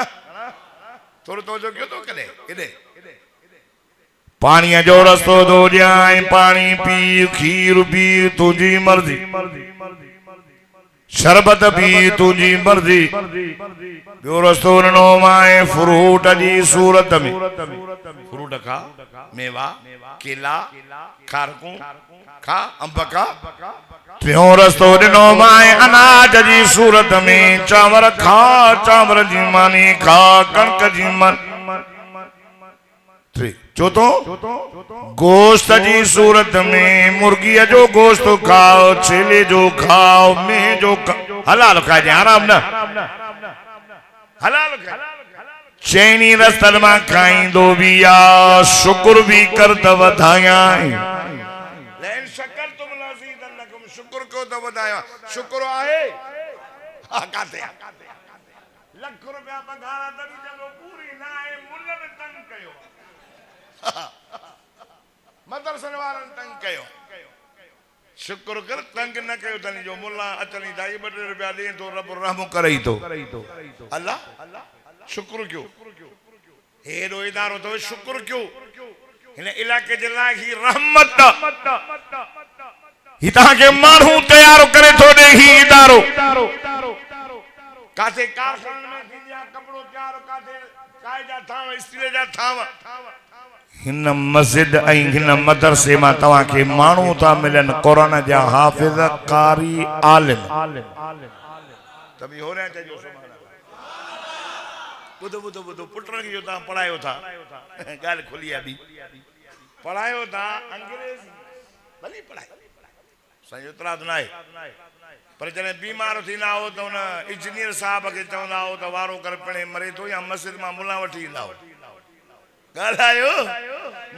थोरो तो जो क्यों तो करे इदे पानी जो रस्तो तो ॾियां पानी पी खीर पी तुझी मर्जी शरबत पी तुझी मर्जी ॿियो रस्तो ॾिनो माए फ्रूट जी सूरत में फ्रूट खा मेवा केला खारकू खा अंब खा टियों रस्तो ॾिनो माए अनाज जी सूरत में चांवर खा चांवर जी मानी खा कणक जी मानी चौथो गोश्त जी सूरत में मुर्गी जो गोश्त खाओ छेले जो खाओ में जो हलाल खाए हराम न हलाल खाए चैनी रस्तन मां खाईंदो भी आ शुक्र भी कर त वधाया लेन शक्कर तुम लजीदन्नकुम शुक्र को त वधाया शुक्र आहे काते लख रुपया पगार तभी चलो पूरी ना है मुल्ला में तंग कयो मदरसन वारन तंग कयो शुक्र कर तंग न कयो तनी जो मुल्ला अचनी 2.5 रुपया दे तो रब रहम करई तो अल्लाह शुक्र क्यों हेरो इदारो तो शुक्र क्यों इन इलाके जे लाइ ही रहमत हिता के मानू तैयार करे थोड़े ही इदारो कासे कारखाने में दिया कपड़ो तैयार कासे काय जा थाव स्टील जा थाव हिन मस्जिद ऐं हिन मदरसे मां तव्हां खे माण्हू था मिलन कुरान जा हाफ़िज़ कारी आलिम तभी हो रहे हैं जो बुधो बुधो बुधो पुटन खे जो तव्हां पढ़ायो था ॻाल्हि खुली आहे बि पढ़ायो था अंग्रेज़ी भली पढ़ाई साईं एतिराज़ न आहे पर जॾहिं बीमार थींदा हो त हुन इंजीनियर साहब खे चवंदा हो त वारो कर पिणे मरे थो या मस्जिद मां मुला वठी ईंदा हो ॻाल्हायो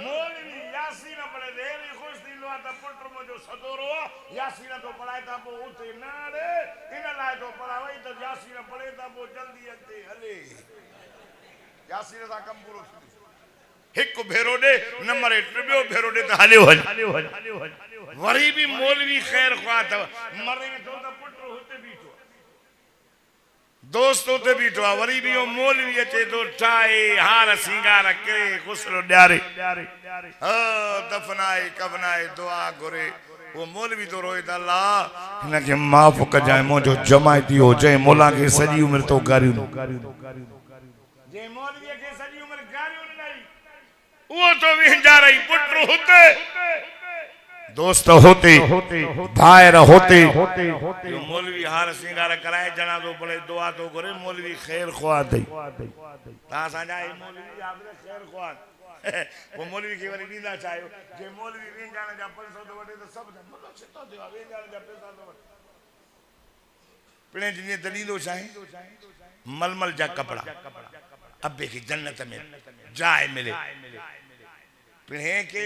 मौलवी यासीन पढ़े देर ख़ुशि थींदो आहे त पुट मुंहिंजो सदोरो यासीन तो पढ़ाए था पोइ उते न रे इन लाइ तो पढ़ावई त यासीन पढ़े था पोइ जल्दी अॻिते हले यासीन सां कमु पूरो हिकु भेरो ॾे न मरे टियों भेरो ॾे त हलियो हल वरी भी मौलवी खैर ख्वाह अथव मरे थो त पुट हुते बीठो दोस्त हुते बीठो आहे वरी भी मौलवी अचे थो ठाहे हार सिंगार करे ख़ुसरो ॾियारे दफ़नाए कफनाए दुआ घुरे वो मौलवी तो रोए त अल्लाह हिनखे माफ़ कजांइ मुंहिंजो जमायती हो जंहिं मुला खे सॼी उमिरि तो गारियूं जंहिं मौलवीअ खे सॼी उमिरि गारियूं ॾिनई उहो तो विंजारई पुट हुते दोस्त होते भाइर होते मौलवी हार सिंगार कराए जनाज़ो पढ़े दुआ तो करे मौलवी खैर ख्वाह थई ता साजा मौलवी आपने खैर ख्वाह वो मौलवी के वरी नींदा चायो जे मौलवी वेंजाण जा 500 तो वठे तो सब मतलब छितो दियो वेंजाण जा पैसा तो वठे पिणे जिने दलीलो चाहे मलमल जा कपड़ा अबे की जन्नत में जाए मिले पिणे की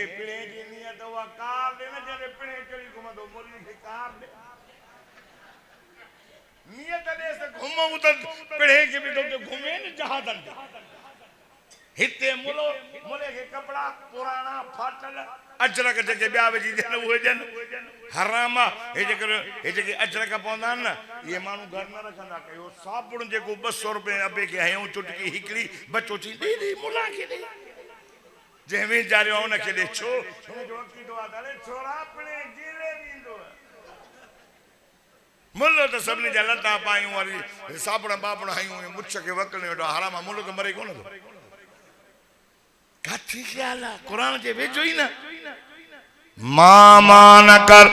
नियत हुआ कार दे न जने पिणे चली घुमंदो मौलवी के कार दे नियत दे से घुमो त पिणे के भी तो घुमे न जहादन हिते मुले के कपड़ा पुराना फाटल अजरक जके ब्या विजी जन उहे जन हराम हे जे अजरक पवंदा न ये मानू घर न रखंदा कयो साबुण जेको 200 रुपए अबे के हयूं चुटकी हिकड़ी बच्चो थी दे मुला के दे जेमे जारियो उन के दे छो जो की दुआ दले छोरा अपने जिले वींदो मुल्लो तो सबने जलता पायूं वाली साबुण बाबुण हयूं मुछ के वकने वेठो हराम मुल्लो तो मरे कोन तो काठी ख्याल कुरान जे वेझो ही ना मान कर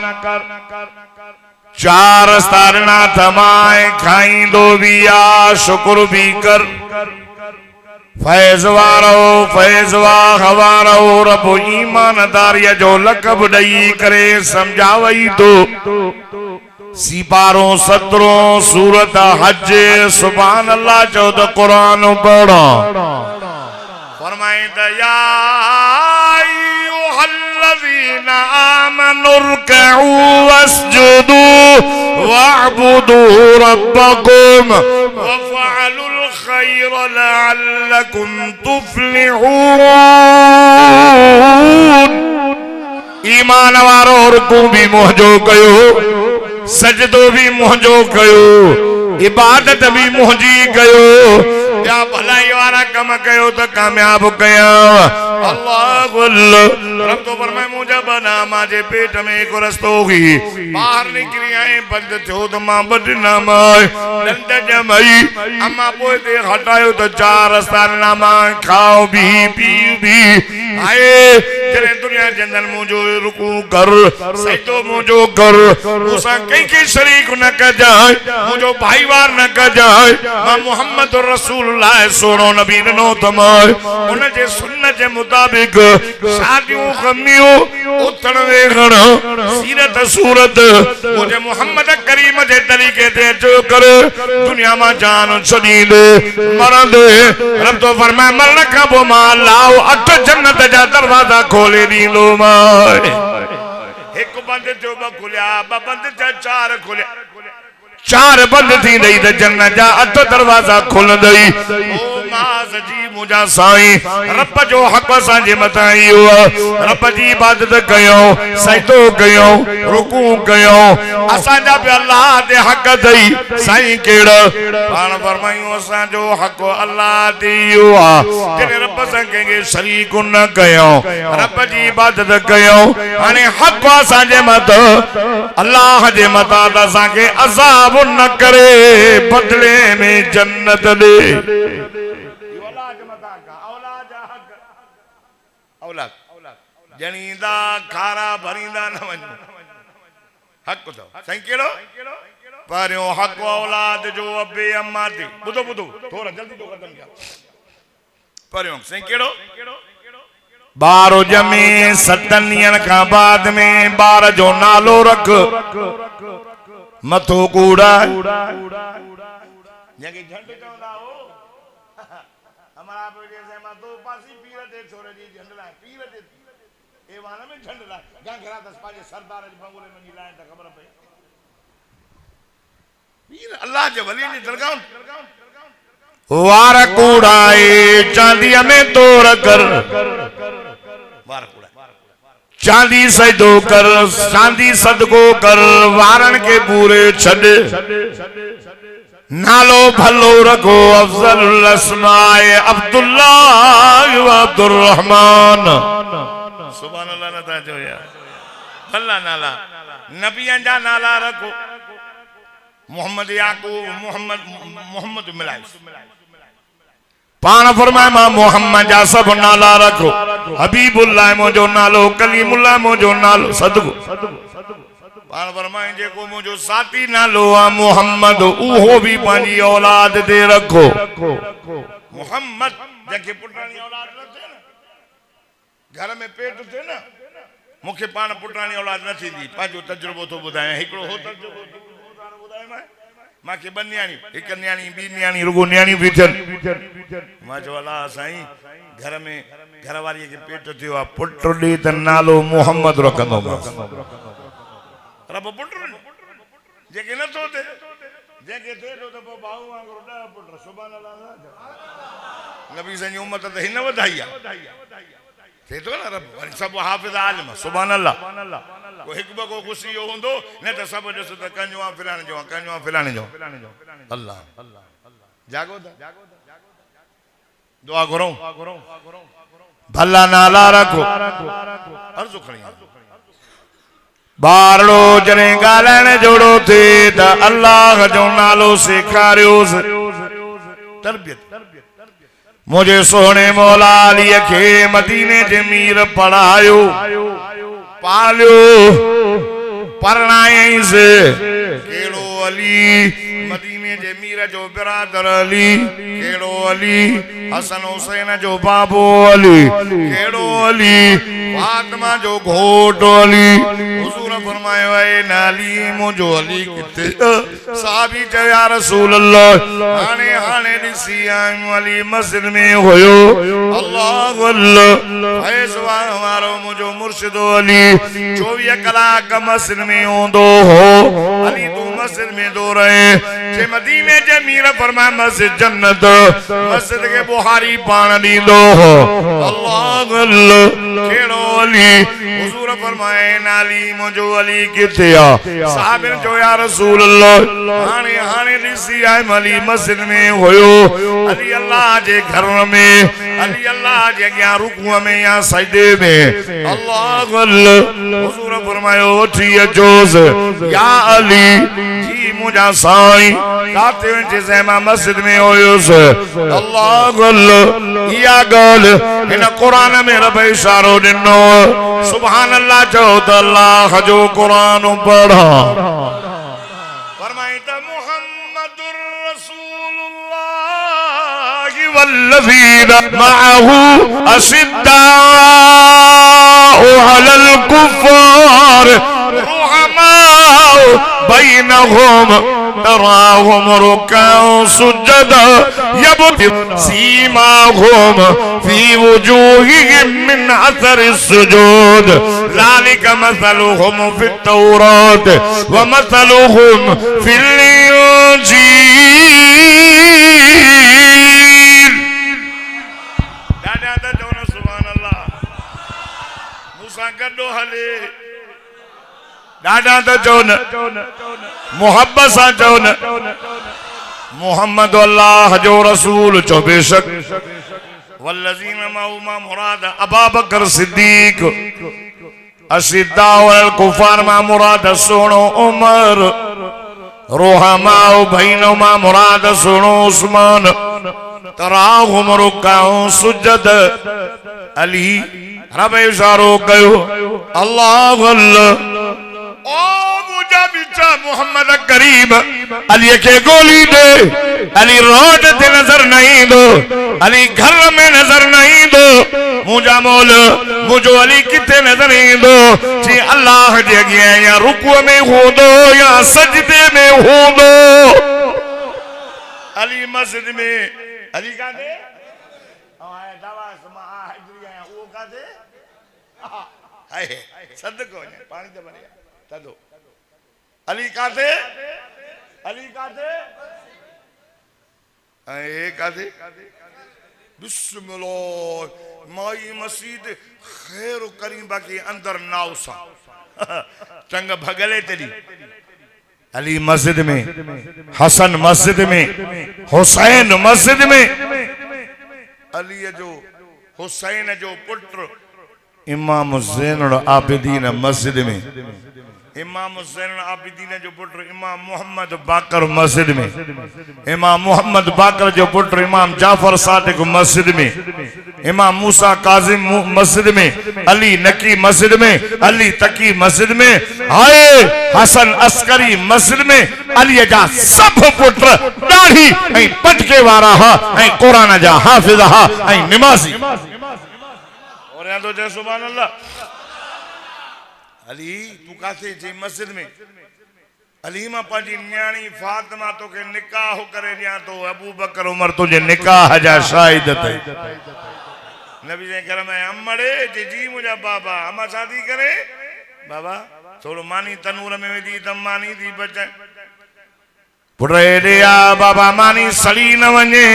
चार स्तारना थमाए खाईंदो बिया शुक्र भी कर फैज़वा हवारो रब ईमानदारिया जो लक़ब ॾई करे समझावई तो सिपारो 17 सूरत हज सुभान अल्लाह चो तो कुरान पढ़ो फरमाए त या अय्युहल्लज़ीना आमनु रुकऊ वस्जुदू वअबुदू रब्बकुम वफ़अलुल खैर लअल्लकुम तुफ्लिहून ईमान वारो रुकू भी मुंहिंजो कयो सजदो भी मुंहिंजो कयो इबादत भी मुंहिंजी कयो या भलाई वारा कम कयो तो कामयाब कया अल्लाह रब तो फरमाए मुझे बना माजे पेट में एक रस्तो हुई बाहर निकली आए बंद थो तो मां बदना माए दंड जमई अम्मा पोए ते हटायो तो 4 रस्ता नामा खाओ भी पी भी आए तेरे दुनिया जंदन मुझो रुकू कर सजदो मुझो कर उसा कई के शरीक न कर जाए मुझो भाईवार न कर जाए मां मोहम्मद रसूलुल्लाह सोनो नबी नो तमाय उन जे सुन्नत जे मुताबिक शादियों खमियों उठण वेखण सीरत सूरत मुझे मोहम्मद करीम जे तरीके ते जो कर दुनिया में जान छडी दे मरंदे रब तो फरमाए मरण का बो मां लाओ 8 जन्नत जा दरवाजा खोले दींदो मां एक बंद जो खुलिया बंद जा 4 खुलिया 4 बंद थी दई त जन्नत जा 8 दरवाजा खुल दई ओ माज जी मुजा साईं रब जो हक सा जे मथा इयो रब जी इबादत कयो सजदो कयो रुकू कयो असा जा पे अल्लाह दे हक दई साईं केड़ा पान फरमायो असा जो हक अल्लाह दियो जने रब सा के शरीक न कयो रब जी इबादत कयो हाने हक असा जे मथा अल्लाह जे मथा असा के अजाब न करे बदले में जन्नत दे औलाद जणींदा खारा भरींदा न वञो हक़ तो सही केड़ो परियों हक़ औलाद जो अबे अम्मा ते बुधो बुधो थोड़ा जल्दी तो कदम कया परियों सही केड़ो बारो जमे 7 ॾींहनि खां बाद में बार जो नालो रख मथो कूड़ा जंहिंखे झंड चवंदा हो हमारा बेटे से मथो पासी पीर ते छोरे जी झंड लाए पीर ते ए वाला में झंड लाए घंघरा दस पाजे सरदार जी बंगुले में लाए त खबर पई पीर अल्लाह जे वली जी दरगाह वार कूड़ाए चांदी में तोड़ कर वार कूड़ा चांदी सजदो कर चांदी सदको कर वारन के पूरे छड़ नालो भलो रखो अफजल अस्माए अब्दुल्लाह व अब्दुर्रहमान सुभान अल्लाह नता जो यार भला नाला नबियन जा नाला रखो मोहम्मद याकूब मोहम्मद मिलाई पान फरमाए मां मोहम्मद जा सब नाला रखो हबीबुल्लाह मुझो नालो कलीमुल्लाह मुझो नालो सदको पान फरमाए जेको मुझो साथी नालो आ मोहम्मद उहो भी पांजी औलाद दे रखो मोहम्मद जके पुटानी औलाद न थे न घर में पेट थे न मुखे पान पुटानी औलाद न थी पांजो तजुर्बो तो बुधाए हिकड़ो हो तजुर्बो बुधाए मां के बन्याणी एक न्याणी बी न्याणी रुगो न्याणी भी थन मां जो अल्लाह साईं घर में घरवारी के पेट थियो आ पुट दी त नालो मोहम्मद रखंदो रब पुट जेके न तो दे जेके थे तो बाऊ वांगुर 10 पुट सुभान अल्लाह नबी सन उम्मत त हिन वधाई आ थे तो ना रब सब हाफिज आलिम सुभान अल्लाह को एक बको खुशी हो होंदो न त सब जस त कंजवा फिलाने जो अल्लाह जागो दुआ करो भला नाला रखो अर्ज खणी बारड़ो जने गालण जोड़ो थे त अल्लाह जो नालो सिखारियोस तरबियत मुझे सोने मौला अली के मदीने जे मीर पढ़ायो पालियो परणाईस केड़ो अली मदीने जे मीर जो बिरादर अली केड़ो अली हसन हुसैन जो बाबो अली केड़ो अली फातिमा जो घोट अली हुजूर फरमायो है नाली मुझो अली किथे साहबी चयो या रसूल अल्लाह हाने दिसी आयो अली मस्जिद में होयो अल्लाह अल्लाह फैसवा हमारो मुझो मुर्शिद अली 24 कलाक मस्जिद में होंदो हो अली तू मस्जिद में दो रहे जे मदीने जे मीर फरमाए मस्जिद जन्नत मस्जिद के बुहारी पान दींदो हो अल्लाह अल्लाह केड़ो अली हुजूर फरमाए नाली मुझो अली किथे आ साहब जो या रसूल अल्लाह हाने दिसी आए अली मस्जिद में होयो अली अल्लाह जे घर में अली अल्लाह जे क्या रुकू में या सजदे में अल्लाह अल्लाह हुजूर फरमायो उठी अचोस या अली जी मुझा साईं काते जे मां मस्जिद में होयोस अल्लाह अल्लाह या गाल इन कुरान में रब इशारो दिनो सुभान अल्लाह चो त अल्लाह जो कुरान पढ़ा फरमाए त मुहम्मदुर रसूलुल्लाह वल्लज़ीना मअहू अशिद्दाउ अलल कुफ़ार रुहमाउ बैनहुम तराहुम रुकअन सुजदा सीमाहुम फी वजूहिहिम मिन असरि सुजूद ज़ालिका मसलुहुम फित तौरात व मसलुहुम फिल इंजील दादा जोनो सुभान अल्लाह मूसा गड्डो हले दादा तो चौन मोहब्बत सा चौन मोहम्मद अल्लाह जो रसूल चो बेशक वल्लज़ीना मअहू मुराद अबू बकर सिद्दीक अशिद्दा वल कुफार मा मुराद सोनो उमर रोहमाओ बहिनुमा मुराद सुनो उस्मान तराहुम रुकाओ सुजद अली रब इशारो कयो अल्लाह अल्लाह ओ मुझा बिचा मोहम्मद करीम अली के गोली दे अली रोड ते नजर नहीं दो अली घर में नजर नहीं दो मुझा मोल मुझो अली किथे नजर नहीं दो जी अल्लाह जे गया या रुकू में हो दो या सजदे में हो दो अली मस्जिद में अली का दे आए दवा समा हाजरी वो का दे हाय सदको पानी दे बने तदो अली का दे ए का दे बिस्मिल्लाह माई मस्जिद खैर करीम बाकी अंदर नाउसा चंग भगले तेरी अली मस्जिद में हसन मस्जिद में हुसैन मस्जिद में अली जो हुसैन जो पुत्र इमाम ज़ैनुल आबिदीन मस्जिद में इमाम ज़ैनुल आबिदीन जो पुत्र इमाम मोहम्मद बाकर मस्जिद में इमाम मोहम्मद बाकर जो पुत्र इमाम जाफर सादिक मस्जिद में इमाम मूसा काजिम मस्जिद में अली नकी मस्जिद में अली तकी मस्जिद में आए हसन अस्करी मस्जिद में अली जा सब पुत्र दाढ़ी ऐं पटके वारा हा ऐं कुरान जा हाफिज हा ऐं निमाज़ी और यहाँ तो जय सुभान अल्लाह अली तू कासे जे मस्जिद में अली मां पाजी न्याणी फातिमा तो के निकाह करे दिया तो अबू बकर उमर तुझे निकाह जा शाहिद थे नबी जे घर में अम्मड़े जी मुझा बाबा अम्मा शादी करे बाबा थोड़ो मानी तनूर में विधी तम मानी दी बचे पुरे दिया बाबा मानी सड़ी न वने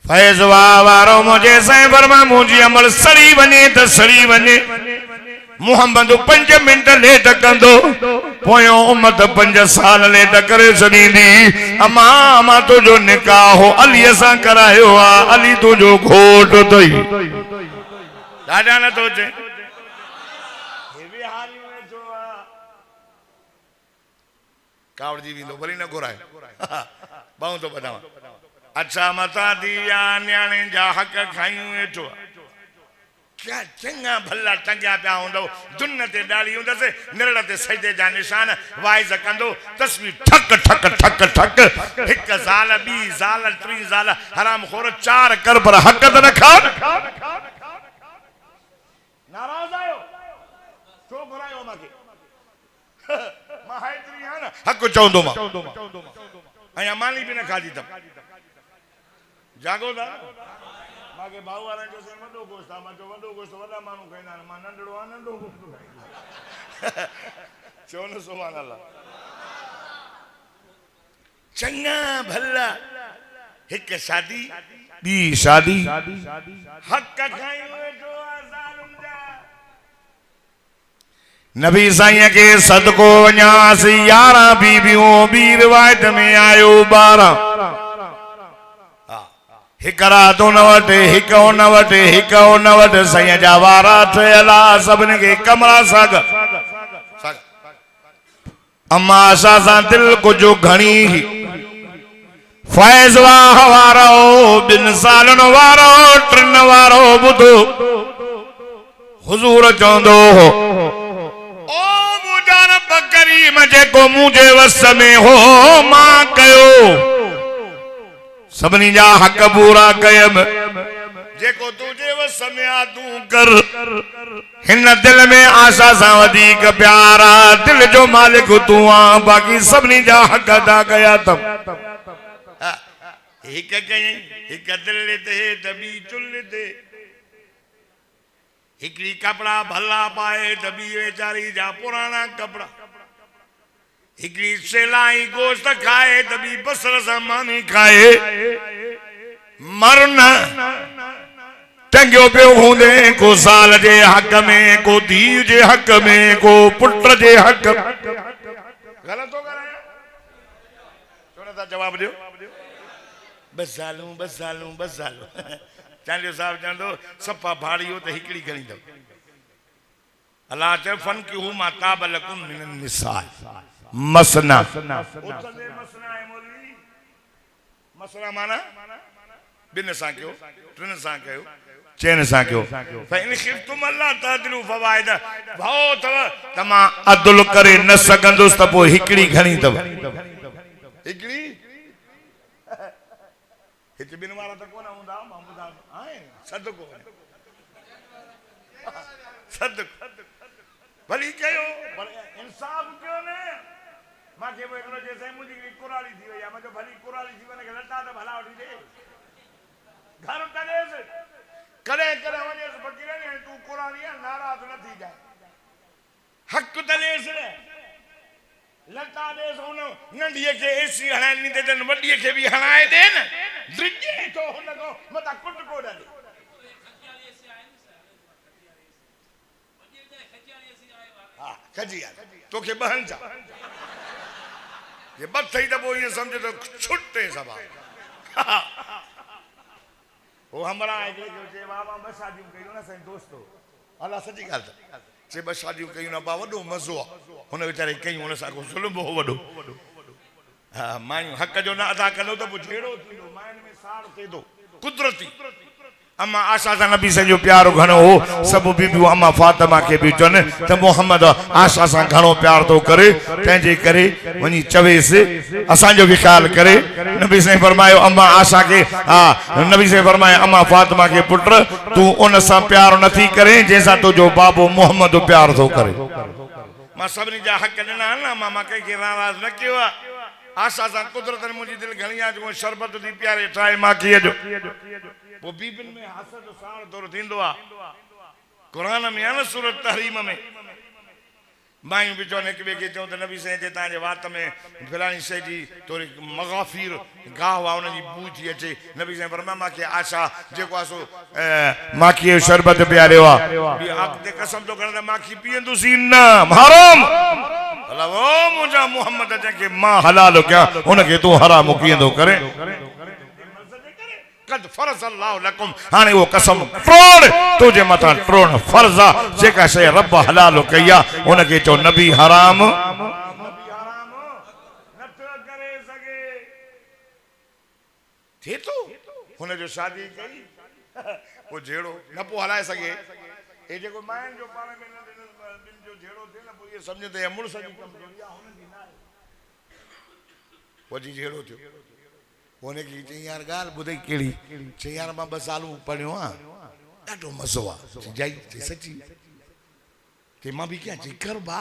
फैज वारो मुझे साईं फरमा मुझी अमल सड़ी वने त सड़ी वने मोहम्मद 5 मिनट लेट कंदो पोयो उम्मत 5 साल लेट करे छॾींदी अमा अमा तुझो निकाह हो अली सां करायो आ अली तुझो घोट तई ॾाढा न तो चे कावड़ जी विंदो भली न घुराए बाऊं तो ॿधावां अच्छा मता दिया न्याणे जा हक़ खायूं वेठो क्या चंगा भला टंगिया पिया हूंदो दुन ते डाली हुंदसि निरड़ ते सजदे जा निशान वाइज़ कंदो तस्वीर ठक ठक ठक ठक हिक ज़ाल बी ज़ाल 3 ज़ाल हराम खोर 4 कर पर हक़ त न खा नाराज़ आयो छो घुरायो माके मां हाइत्री आ न हक़ चवंदो मां ऐं अमानी बि न खाधी तम जागो दा माके भाऊ वारनि जो से वॾो गोश्त आहे मां जो वॾो गोश्त वॾा माण्हू खाईंदा आहिनि मां नंढड़ो आहे नंढो गोश्त चओ न सुभान अल्लाह चङा भला हिक शादी ॿी शादी हक़ खाई वेठो आहे ज़ालिम जा नबी साईं के सदको वञासीं 11 बीबियूं ॿी रिवायत में आयो 12 हिक रातो न वटे हिक न वटे हिक न वटे साईं जा वारा ठहियला सभिनी खे कमरा साग अम्मा आशा सां दिल कुझु घणी फैज़ वाह वारो 2 सालनि वारो 3 वारो ॿुधो हुज़ूर चवंदो हो ओ मुंहिंजा रब करीम जेको मुंहिंजे वस में हो मां कयो सबनी जा हक़ पूरा कयम जेको तुझे वस में आ तू कर हिन दिल में आशा सां वधीक प्यारा दिल जो मालिक तू आ बाकी सबनी जा हक़ अदा कया तम हिक कई हिक दिल ते दबी चुल ते हिकड़ी कपड़ा भला पाए दबी वेचारी जा पुराना कपड़ा हिकड़ी सेलाई गोश्त खाए तभी बसर सामानी खाए मरना टंगियो पियो हूंदे को साल जे हक़ में को धीउ जे हक़ में को पुट जे हक़ गलत हो कराया छो नथा जवाब ॾियो बस सालूं चांडियो साहब चवंदो सफ़ा भाड़ी हो त हिकड़ी खणी अथव अल्लाह चयो फन की हूं मां ताब लकुम मिनन निसा मसना मसना है मौलवी मसना माना बिन सां कयो टिन सां कयो चैन सां कयो फइन खिफ्तुम अल्लाह तादिलु फवाइद भाओ तव तमा अदल करे न सघंदुस त पोइ हिकड़ी घणी तव हिकड़ी हिते बिन वारा त कोन हूंदा महमूद आहे सदको सदको भली कयो इंसाफ कयो न माके वो एकरो जैसे मुजी कुराली थी वई आ मजो भली कुराली थी वने लटा त भला वठी दे घर तनेस करे करे वने फकीर ने तू कुरानी नाराज न थी जाए हक तनेस लटा दे सोन नंढिए के एसी हणानी दे न वडीए के भी हणाए दे न द्रिजे तो हुन को मता कुट को दे हां खजिया तो के बहन जा ये बात सही तो वो ये समझे तो छुट्टे सभा वो हमारा एक जे बाबा बस शादियों कयो ना सही दोस्तों अल्लाह सच्ची गाल जे बस शादियों कयो ना बा वडो मजो हुन बेचारे कई हुन सा को जुल्म हो वडो हां मायूं हक जो ना अदा कनो तो जेड़ो थींदो मायन में साड़ थे दो कुदरती अम्मा आशा सा नबी से जो प्यारो घणो हो सब बीबियूं अम्मा फातिमा के भी चन त मोहम्मद आशा सा घणो प्यार तो करे तंजे करे वनी चवेस असा जो भी ख्याल करे नबी से फरमायो अम्मा आशा के नबी से फरमाए अम्मा फातिमा के पुत्र तू उन सा प्यार नथी करे जैसा तो जो बाबू मोहम्मद प्यार तो करे मां सबनी जा हक ॾिना ना मामा कई के नाराज न कियो आशा सा कुदरत ने मुजी दिल घणी आज वो शरबत दी प्यारे ठाए माखी जो वो बीबिन में हसद साण तोर थींदो आ कुरान में न सूरत तहरीम में मायूं भी चोने के के चो त नबी से जे ताजे वात में फलानी से जी तोरी मगाफिर गाह वा उन जी बू थी अचे नबी से फरमा मा के आशा जेको आसो माखी शरबत पियारियो आ बी आप दे कसम तो करदा माखी पियंदु सी न हराम अल्लाह वो मुजा मोहम्मद जे के मां हलाल क्या उन के तू हराम कियंदो करे कद फर्ज अल्लाह लकुम हाने वो कसम ट्रोड़ तुझे मथा ट्रोड़ फर्जा जेका शे रब हलाल कया उन के चो नबी हराम न तो करे सके थे तो हुन जो शादी कई वो जेड़ो न पो हलाए सके ए जे को मायन जो पाण में बिन जो जेड़ो थे न पो ये समझते मुड़स जी कमजोरिया हुन दी ना वो जी जेड़ो थियो ओने की चे यार गाल बुधई केड़ी चे यार मां 2 साल पढ़ियो आ डाडो मजो आ जाई सच्ची के मां भी क्या चे कर बा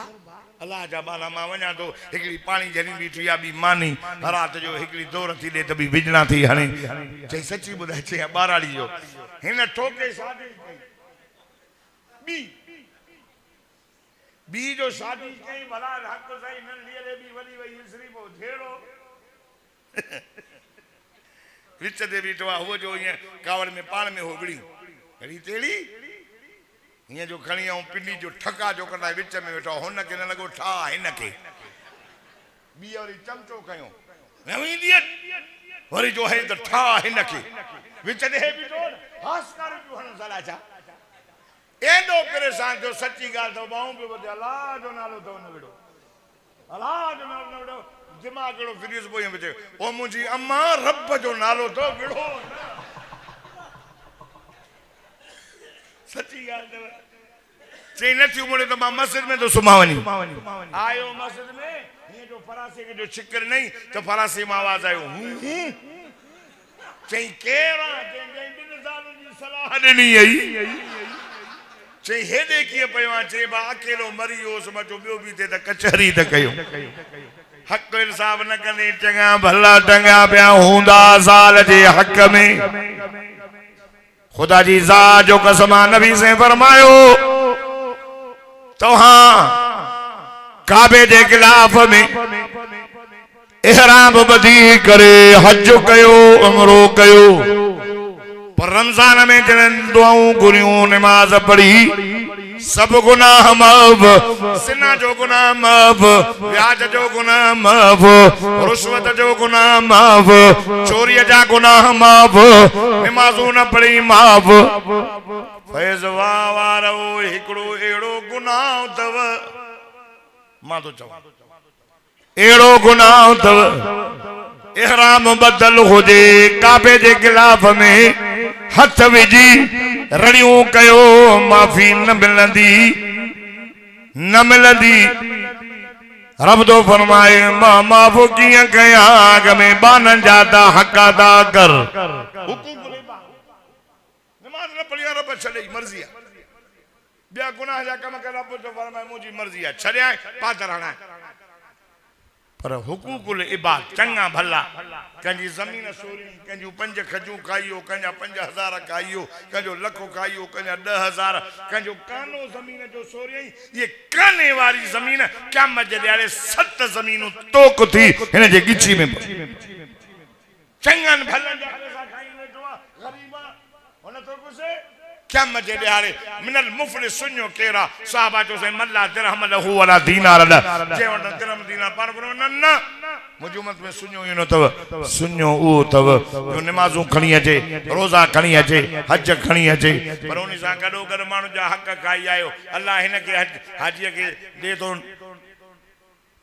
अल्लाह जा बाला मां वना तो एकड़ी पानी जनी बीठी आ बी मानी रात जो एकड़ी दौर थी दे त बी बिजना थी हने चे सच्ची बुधाई चे बाराली जो हिन ठोके शादी बी बी जो शादी कई भला हक सही न लिए बी वली वई इसरी पो झेड़ो विच दे बीठवा हो जो ये कावड़ में पान में हो गड़ी गड़ी तेड़ी ये जो खणी ऐं पिंडी जो ठका जो कंदा विच में वेठो हुन के न लगो ठा हिन के बी वरी चमचो कयो नवी दियत वरी जो है त ठा हिन के विच दे बीठो हास कर जो हन सला जा एडो परेशान जो सच्ची गाल तो बाऊ पे बदे अल्लाह जो नालो तो न विडो अल्लाह जो नालो न विडो दिमाग रो फिरिस बोय बचे ओ मुजी अम्मा रब जो नालो तो विड़ो सच्ची गाल दे चई न थी मुड़े तो मां मस्जिद में तो सुमावनी आयो मस्जिद में ये जो फरासी के जो छिकर नहीं तो फरासी में आवाज आयो चई केरा चई बिन जान जी सलाह देनी आई चई हेदे किए पयो चे बा अकेलो मरियो समझो बियो भी ते त कचहरी त कयो हक इंसाफ न कने चंगा भला टंगा पिया हुंदा साल जे हक में खुदा जी ज़ात जो कसम नबी से फरमायो तोहां काबे जे खिलाफ में इहराम बदी करे हज कयो उमरो कयो पर रमजान में जन दुआऊं गुरियूं नमाज पढ़ी सब गुनाह माफ सिना जो गुनाह माफ व्याज जो गुनाह माफ रुश्वत जो गुनाह माफ चोरी जा गुनाह माफ नमाजू न पढ़ी माफ फैज वारो एकड़ो एड़ो गुनाह तव मां तो चवा एड़ो गुनाह तव इहराम बदल होजे काबे जे गिलाफ में हथ विझी रड़ियूं कयो माफ़ी न मिलंदी रब तो फरमाए मां माफ़ कीअं कयां अग में बानन जाता हक अदा कर नमाज न पढ़िया रब छॾे मर्ज़ी आहे ॿिया गुनाह जा कम कर रब तो फरमाए मुंहिंजी मर्ज़ी आहे छॾिया पात रहना पर हुकूकुल इबाद चंगा भला कंजी जमीन सोरी कंजू 5 खजू खाइयो कंजा 5000 खाइयो कंजो लखो खाइयो कंजा 10000 कंजो कानो जमीन जो सोरी ये काने वाली जमीन क़यामत जे ॾियारे 7 ज़मीनूं तोक थी हिन जे गिची में चंगन भलन जा पैसा खाई वेठो आहे गरीबा हुन तो कुछ क़यामत जे ॾियारे मिनल मुफ़लिस सुन्यो केरा साहबा जो से मल्ला दिरहम लहू वला दीनार ला जे वण दिरहम दीनार पर न मुजुमत में सुन्यो इनो तव सुन्यो ऊ तव जो नमाजूं खणी अचे रोजा खणी अचे हज खणी अचे पर उन सा गडो गड मानु जा हक खाई आयो अल्लाह हिन के हाजी के दे तो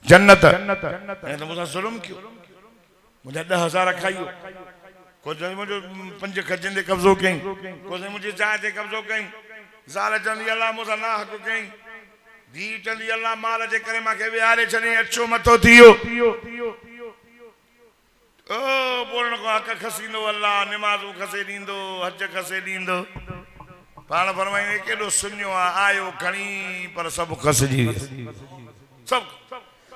जन्नत ने तो मुसा जुल्म क्यों मुझे 10000 खाइयो को मुझे 5 खजन दे कब्जो कई को मुझे चाह दे कब्जो कई ज़ाल चंदी अल्लाह मुसा ना हक कई धी चंदी अल्लाह माल जे करे माके विहारे छने अच्छो मथो थियो ओ बोलण को हक खसींदो अल्लाह नमाज़ू खसे दींदो हज खसे दींदो पाण फरमाए केडो सुन्यो आयो खणी पर सब खसजी सब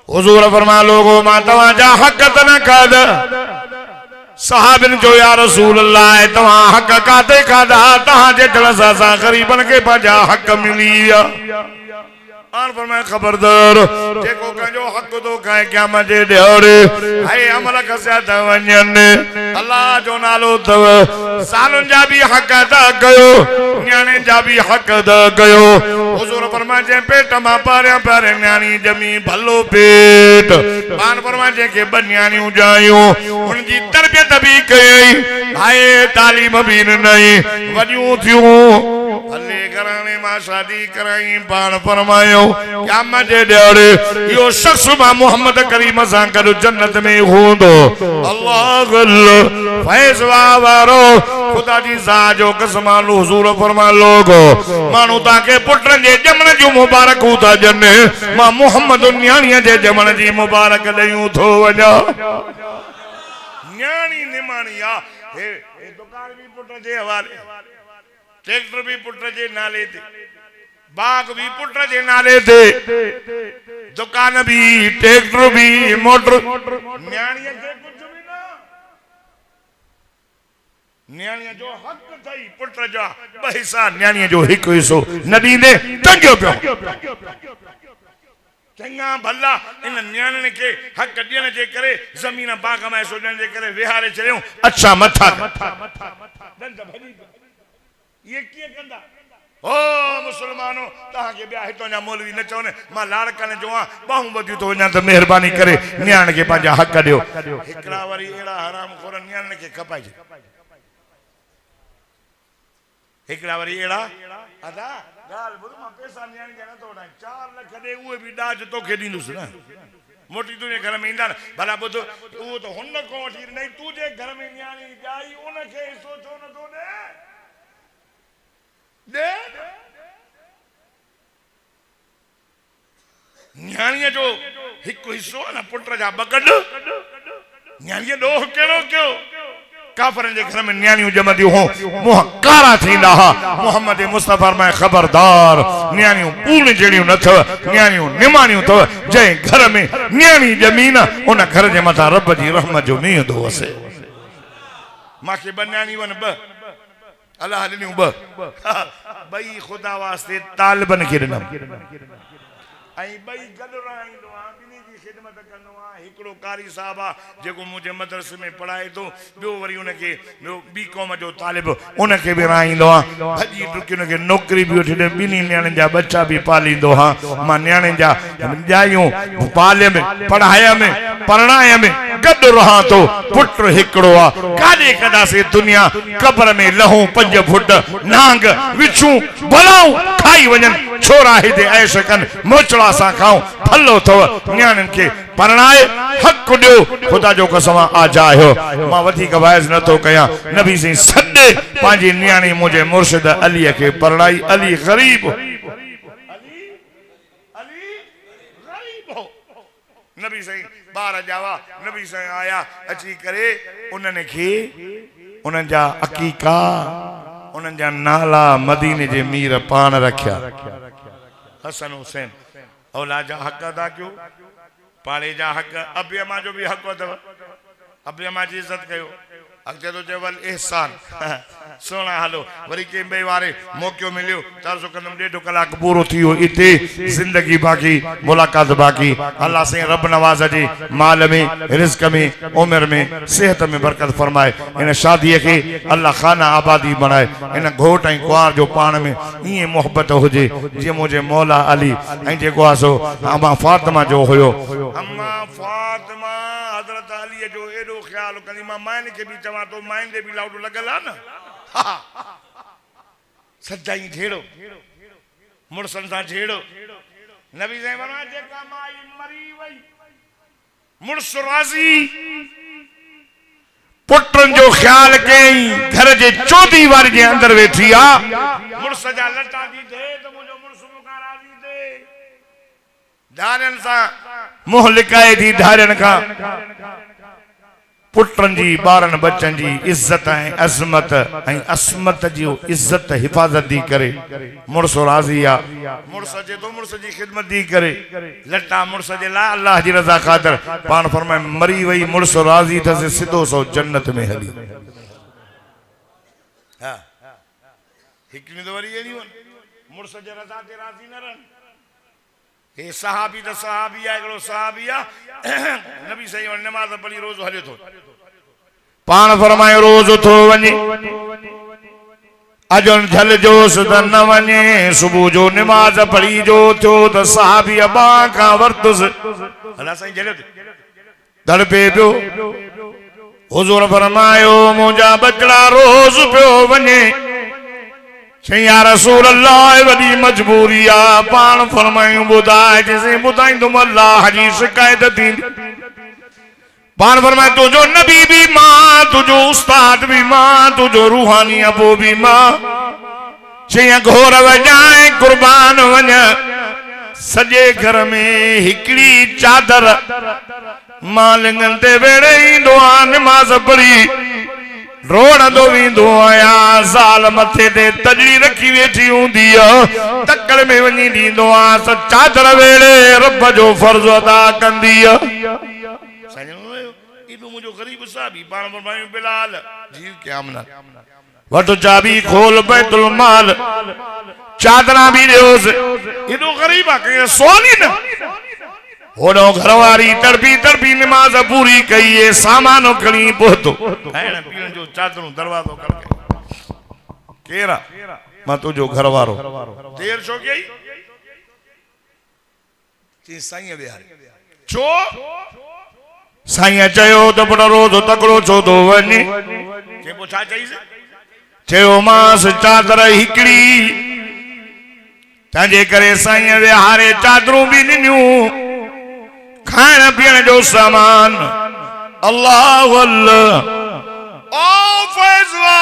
हुजूर फरमा लोगो मा तवा जा हक त न काद सहाबिन जो या रसूल अल्लाह तवा हक काते कादा तहा जे तलसा सा गरीबन के पाजा हक मिलिया आन फरमाए खबरदार जेको कंजो हक तो खाए क़यामत जे ॾियारे हाय अमल खसिया त वञन अल्लाह जो नालो तव सालुन जा भी हक अदा कयो न्याणे जा भी हक अदा कयो हुजूर फरमाए जे पेट मां पारे न्याणी जमी भलो पेट आन फरमाए जे के बन्याणियूं जायूं उन जी तरबियत भी कई हाय तालीम भी नहीं वडियूं थियूं अल्ले घराने मां शादी कराई पान फरमायो क़यामत जे ॾियारे यो शख्स मां मोहम्मद करीम सां गॾु जन्नत में हूंदो अल्लाह अल्लाह फैज़ वारो खुदा जी ज़ात जो कसम हुजूर फरमा लोगो मानू ताके पुटन जे जमण जो मुबारक था जन मां मोहम्मद न्याणीअ जे जमण जी मुबारक ॾेयूं थो वञा न्याणी निमाणिया हे दुकान भी पुट जे हवाले ट्रैक्टर भी पुट जे नाले ते बाग भी पुट जे नाले ते दुकान भी ट्रैक्टर भी मोटर न्याणीअ खे कुछ भी ना न्याणीअ जो हक थई पुट जा 2 हिस्सा न्याणीअ जो 1 हिस्सो न दींदे टंगियो पियो चंगा भला इन न्याणियुनि के हक ॾियण जे करे ज़मीन बाग में सोचण जे करे विहारे छॾियूं अच्छा मथा ये किए कंदा ओ मुसलमानो ता के ब्याह तो ना मौलवी न चोने मां लाड़कन जो बाहू बदियो तो ना तो मेहरबानी करे न्याण के पांजा हक दियो हिकड़ा वरी एड़ा हराम खोर न्याण के खपाई हिकड़ा वरी एड़ा अदा गाल बुध मां पैसा न्याण के न तो 4 लाख दे उए भी दाज तो के दींदुस ना मोटी तुझे घर में इंदा भला बुध वो तो हुन को वठी नहीं तुझे घर में न्याणी जाई उन के सोचो न तो दे न्याणीअ जो 1 हिस्सो न पुट जा बगड न्याणीअ ॾोह कहिड़ो कयो काफरनि जे घर में न्याणियूं जमंदियूं हो मुंह कारा थींदा हा मोहम्मद मुस्तफा में खबरदार न्याणियूं पूर्ण जहिड़ियूं न अथव न्याणियूं निमाणियूं अथव जंहिं घर में न्याणी ॼमी न उन घर जे मथां रब जी रहमत जो मींहुं थो वसे मांखे 2 न्याणियूं आहिनि 2 अल्लाह ॾिनियूं 2 2 खुदा वास्ते तालिबन खे ॾिनम ऐं 2 गॾु रहंदो आहे ॿिन्ही जी ख़िदमत कंदो आहे हिकिड़ो कारी साहब आहे जेको मुंहिंजे मदरसे में पढ़ाए थो ॿियो वरी उनखे ॿियो बी कॉम जो तालिब उनखे बि राईंदो आहे भॼी टुकी उनखे नौकिरी बि वठी ॾे ॿिन्ही न्याणियुनि जा बच्चा बि पालींदो आहे मां न्याणियुनि जा जायूं पाले में पढ़ाए में परणाए में गॾु रहां थो पुट हिकिड़ो आहे काॾे कंदासीं दुनिया क़ब्र में लहूं 5 फुट नांग विछूं भलाऊं खाई वञनि छोरा हिते ऐश कनि मोचड़ा सां खाऊं फलो अथव न्याणियुनि खे परणाए हक दियो खुदा जो कसम आ जायो मां वधी कवायज न तो कया नबी से सदे पांजी न्याणी मुझे मुर्शिद अली के परणाई अली गरीब नबी से बार जावा नबी से आया अची करे उन्हने खे उन्हन जा अकीका उन्हन जा नाला मदीने जे मीर पान रखया हसन हुसैन औलाद जा हक अदा क्यों पाले जा हक अबियमा जो भी हक अथव अबियमा जी इज्जत कयो अॻिते तो चवल एहसान सोना हलो वरी के बे वारे मौको मिलियो चार कदम 1.5 कलाक पूरो थियो इते जिंदगी बाकी मुलाकात बाकी अल्लाह से रब नवाज जी माल में रिज़्क में उम्र में सेहत में बरकत फरमाए इन शादी के अल्लाह खाना आबादी बनाए इन घोट ऐं कुआर जो पान में ये मोहब्बत हुजे जे मुझे मौला अली ऐं जेको आसो अम्मा फातिमा जो हुयो अम्मा फातिमा हजरत अली जो एडो ख्याल कंदी मां माइन के भी चवा तो माइन दे भी लाउड लगल आ ना सच्चाई छेड़ो मुड़सन सा छेड़ो नबी से फरमाया जेका माई मरी वई मुड़स राजी पुटन जो ख्याल कई घर जे चौथी वार जे अंदर वेठी आ मुड़स जा लटा दी दे तो मुजो मुड़स मुका राजी दे धारन सा मोह लिकाए दी धारन का पुटन जी बारन बच्चन जी इज्जत है अजमत है असमत जी इज्जत हिफाजत दी करे मुर्स राजिया मुर्स जे तो मुर्स जी खिदमत दी करे लटा मुर्स जे ला अल्लाह जी रजा खातिर पान फरमाए मरी वई मुर्स राजी थ से सिधो सो जन्नत में हली हां हिकनी तो वरी एनी मुर्स जे रजा ते राजी न रहन हे सहाबी द सहाबिया एकड़ो सहाबिया नबी सही नमाज पढ़ी रोज हले तो पान फरमाए रोज थो वने अजन झल जो सदन न वने सुबह जो नमाज पढ़ी जो थियो त सहाबी अबा का वर्तस अल्लाह सही जले दर पे पियो हुजूर फरमायो मुजा बचड़ा रोज पियो वने या रसूल अल्लाह वडी मजबूरी आ पान फरमायूं बुधाए जैसे बुधाई तुम अल्लाह जी शिकायत थी पान फरमाए तुझो नबी भी मां तुझो उस्ताद भी मां तुझो रूहानी अबो भी मां चया घोर वजाए कुर्बान वञ सजे घर में हिकड़ी चादर मां लिंगन ते वेड़े ईंदो आ नमाज पढ़ी रोण दो वींदो आया ज़ाल मथे ते तजड़ी रखी वेठी हुंदी तकड़ में वनी दींदो आ चादर वेड़े रब जो फर्ज अदा कंदी इबो मुजो गरीब साहबी पाण फरमायो बिलाल जी क्या मना वट चाबी खोल बैतुल माल चादरा भी देओस इदो गरीबा के सोनी न होड़ो घरवारी तड़पी तड़पी नमाज पूरी कई है सामान खणी पहुतो खाइण पीण जो चादरों दरवाजो करके केरा मां तुझो घरवारो देर छो कई ती साईं बिहारी छो साईं चयो त बड़ा रोज तकड़ो छो दो वने के पूछा चई से चयो मास चादर हिकड़ी ताजे करे साईं बिहारे चादरों भी निन्यूं खाने पीने जो सामान अल्लाह अल्लाह ओ फैसला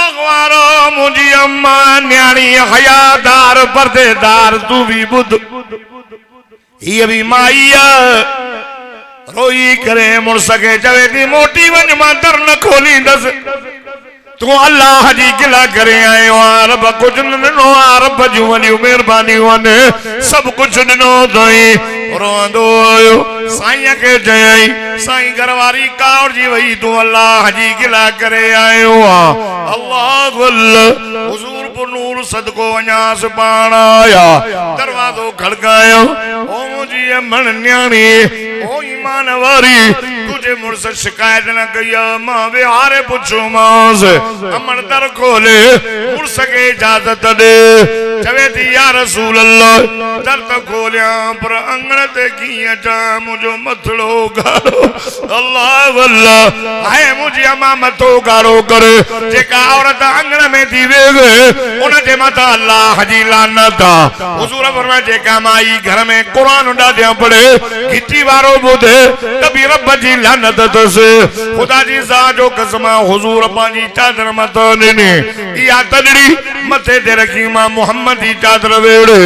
मुझी अम्मा न्याणी हयादार पर्देदार तू भी बुध ये भी माइया रोई करे मुड़ सके चवे थी मोटी वंज मां दर न खोली दस तू अल्लाह जी गिला करे आयो रब कुछ नो रब जूं वॾियूं महिरबानियूं आहिनि सब कुछ ॾिनो अथई रोंदो आयो साईं के चयई साईं घरवारी कावड़ जी वई तू अल्लाह जी गिला करे आयो अल्लाह हुजूर पर नूर सदको वञास पाण आया दरवाजो खड़कायो ओ मुंहिंजी अमन न्याणी ओ ईमान वारी तू मुझे मुर्स शिकायत न कया मां विहारे पुछो मास अमन दर खोले मुर्स के इजाजत दे चवे थी या रसूल अल्लाह दर तो खोलिया पर अंगण ते किया जा मुझो मथड़ो गारो अल्लाह वल्लाह हाय मुझे अमा मथो गारो करे जेका औरत अंगण में थी वेगे उन जे मथा अल्लाह जी लानत हुजूर फरमाए जेका माई घर में कुरान उडादिया पढ़े खिची वारो बुधे कभी रब जी लानत तसे खुदा जी सा जो कसम हुजूर पांजी चादर मथा ने या तडड़ी मथे ते रखी मां मोहम्मद दी चादर वेड़े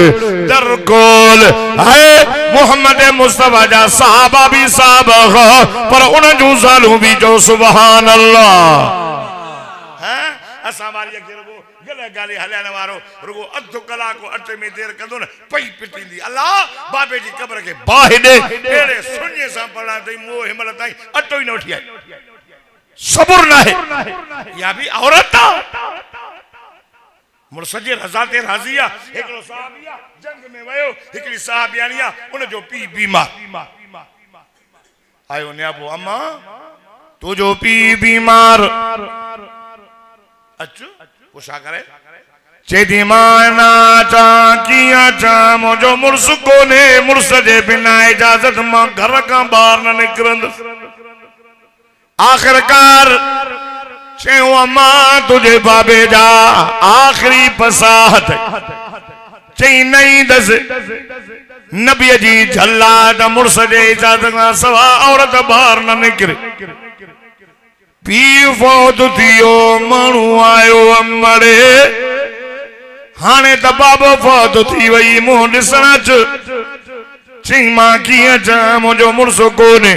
दर खोल है मोहम्मद मुस्तफा जा सहाबा भी साहबा पर उन जो सालू भी जो सुभान अल्लाह हैं असा वारी के रुगो गले गाली हलाने वारो रुगो अध कलाक को अटे में देर कंदो न पई पिटींदी अल्लाह बाबे जी कब्र के बाहिदे एड़े सुन्ने सा पड़ा तई मोह हिमल ताई अटो ही न उठी आई सब्र ना है या भी औरत मुर्सजे रजाते राजिया एकलो साहबिया जंग में वयो एकली साहबियानिया उन जो पी बीमार आयो न्याबो अम्मा तो जो पी बीमार अच्छू पुछा करे चेदी माना चा किया चा मुझो मुर्स को ने मुर्सजे बिना इजाजत मां घर का बाहर न निकरंद आखिरकार चयो अम्मा तुझे बाबे जा आखिरी पसाहत चई नहीं दस नबी जी झल्ला द मुर्स जे इजाजत का सवा औरत बाहर न निकरे पी फौत थियो मानू आयो अमड़े हाने त बाबो फौत थी वई मुंह ॾिसण चई मां कीअं चवां मुंहिंजो मुर्स कोन्हे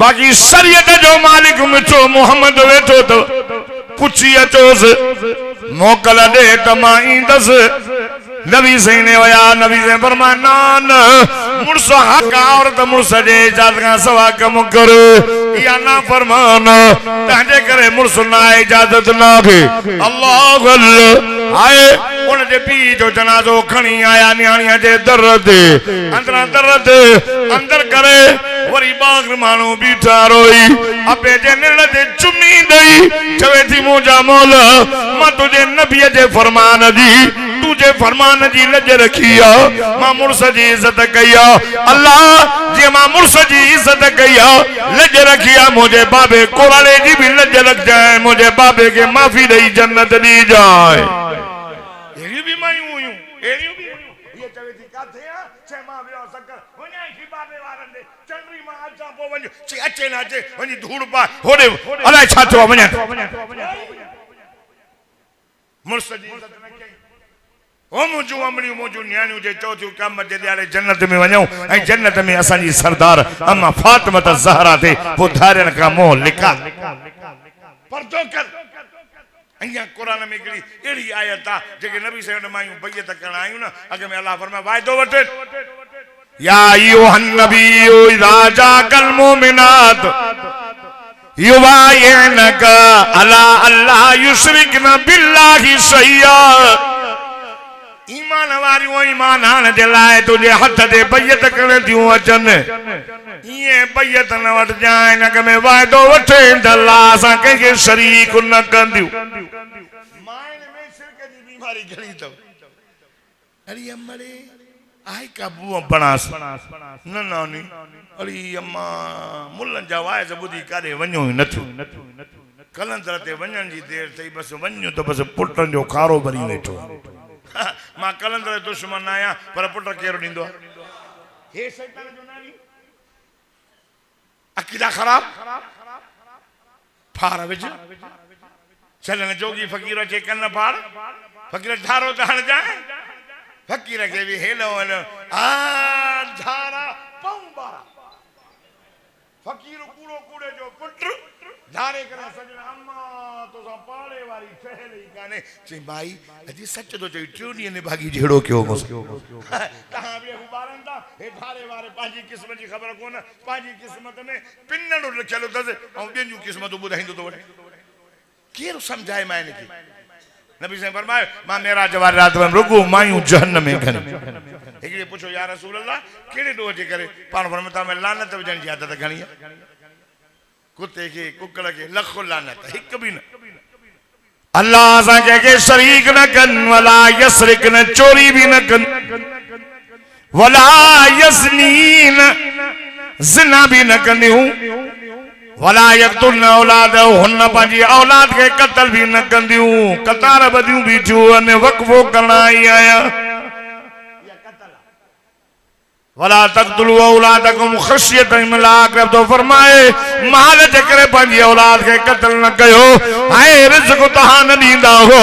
बाकी शरीयत जो मालिक मिठो मोहम्मद वेठो तो पुछी अचोस मोकल दे त मां ईंदसि नबी सही ने वया नबी से फरमाया न मुर्स हक औरत मुर्स जे इजाजत का सवा कम कर या ना फरमान तंजे करे मुर्स ना इजाजत ना के अल्लाह अल्लाह आए उन जे पी जो जनाजो खणी आया न्याणिया जे दर ते अंदर करे वरी बाग मानू बीठा रोई अपे जे निड़ ते चुमी दई चवे थी मुंजा मौला मां तुझे नबी जे फरमान जी तुझे फरमान जी लज रखिया मां मुर्स जी इज्जत कया अल्लाह जे मां मुर्स जी इज्जत कया लज रखिया मुझे बाबे कोराले जी भी लज रख जाए मुझे बाबे के माफी दई जन्नत दी जाए एरी भी मायूं हुयूं एरी भी ये चवे थी काथे आ छे मां वियो सकर वञाई की बाबे वारन दे चंद्री मां अचा पो वञ ची अचे ना अचे वञी धूड़ पा होडे अलाए छा थियो वञा मुर्स जी इज्जत न कई ओ मुझू अमड़ी मुझू न्याणियों जे चौथी कम जे ॾियारे जन्नत में वञूं ऐं जन्नत में असांजी सरदार अम्मा फातिमा ज़हरा थे वो धारियन का मोह लिखा पर्दो कर अइया कुरान में हिकिड़ी अहिड़ी आयत आहे जेके नबी साईं मायूं बैयत करण आयूं न अॻ में अल्लाह फरमाए वाइदो वठे या अय्युहन नबिय्यु इज़ा जाकल मुमिनात युबायिनका अला अल्ला युशरिकना बिल्लाहि शैया ईमान वारियों ईमान आने जे लाए तुझे हथ दे बैयत करण थियूं अचनि ये बैयत न वठ जाए न में वाइदो वठे अल्लाह असां कंहिंखे शरीक न कंदियूं माइन में शिरक जी बीमारी घणी अथव अरे अम्मड़े आई का बुआ बनास न नानी अरे अम्मा मुल्लन जा वाइस ॿुधी काॾे वञो ई नथियूं कलंदर ते वञण जी देर थई बस वञो त बस पुटनि जो खारो भरी वेठो मां कलंदर दुश्मन आया पर पुट केरो ॾींदो हे शैतान जो नानी अकीदा खराब फार विझ चलन जोगी फकीर के कन फाड़ फकीर धारो धान जाए फकीर के भी हेलो हेलो आ धारा पंबारा फकीर कूड़ो कूड़े जो पुत्र धारे करे सजना अम्मा तो सा पाड़े वाली ठहरी काने चे भाई अजी सच तो चई ट्यूनी ने भागी जेड़ो क्यों मुस कहां बे हुबारन ता हे धारे वाले पाजी किस्मत जी खबर कोन पाजी किस्मत में पिन्नड़ो लिखलो दस औ बेंजू किस्मत बुधाइंदो तो केर समझाए माने की नबी से फरमाए मां मेरा जवार रात में रुगु मायूं जहन्नम में घन एकले पूछो या रसूल अल्लाह केड़े डो जे करे पान फरमाता में लानत वजन जी आदत घणी कुत्ते के कुकड़ के लखो लानत हिक भी न अल्लाह असा के शरीक न कन वला यसरिक न चोरी भी न कन वला यसनीन जिना भी न कंदियूं वला यक्तुल औलाद हुन पंहिंजी औलाद के कत्ल भी न कंदियूं कतार बदियूं भी थियूं अने वक़फ़ो करणा आई आया वला तक़तुलू औलादकुम ख़शियत इमलाक तो फरमाए माल जे करे पंहिंजी औलाद के कत्ल न कयो ऐं रिज़्क़ तहां न ॾींदा हो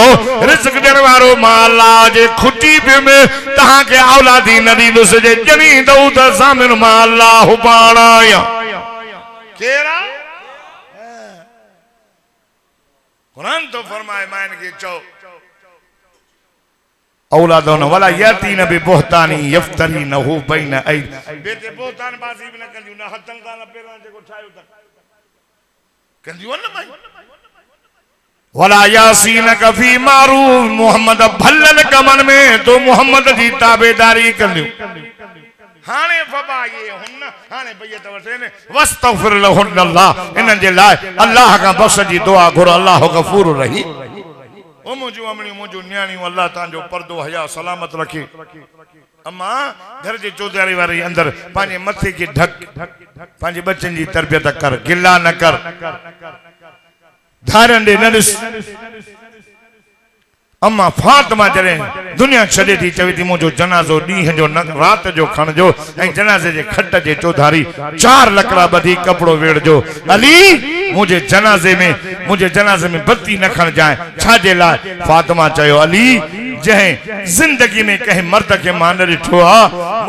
रिज़्क़ ॾियण वारो मां अल्लाह जे खुटी पे में तहां के औलादी न ॾींदुसि जे ॼणींदव त सामिन मां अल्लाह पाण आहियां केरा कुरान तो फरमाए मान के चो औलादों वला याती न बि बोहतानी यफ्तरी न हु बैन ऐ बेटे बोहतान बाजी भी न कंदियूं न हथन ता न पेरन जेको ठायो त कंदियूं न भाई वला यासीन कफी मारूफ मोहम्मद भल्लन कमन में तो मोहम्मद जी ताबेदारी कंदियूं हाने फबा ये हुन हाने भई त वठे वस्तगफिर लहुन अल्लाह इनन जे लाए अल्लाह का बख्श जी दुआ घुर अल्लाह गफूर रही ओ मुजो अमणी मुजो न्याणी अल्लाह तां जो पर्दो हया सलामत रखे अम्मा घर जे चौधारी वारी अंदर पांजे मथे के ढक पांजे बच्चन जी तरबियत कर गिला न कर धारन दे न दिस अम्मा फातिमा जरे दुनिया छॾे थी चवे थी मुझो जनाज़ो ॾींहं जो न रात जो खणजो ऐं जनाज़े जे खट जे चौधारी 4 लकड़ा बधी कपड़ो वेड़जो अली मुझे जनाज़े में बत्ती न खण जाए छाजे लाइ फातिमा चयो अली जंहिं जिंदगी में कंहिं मर्द के मां न ॾिठो आहे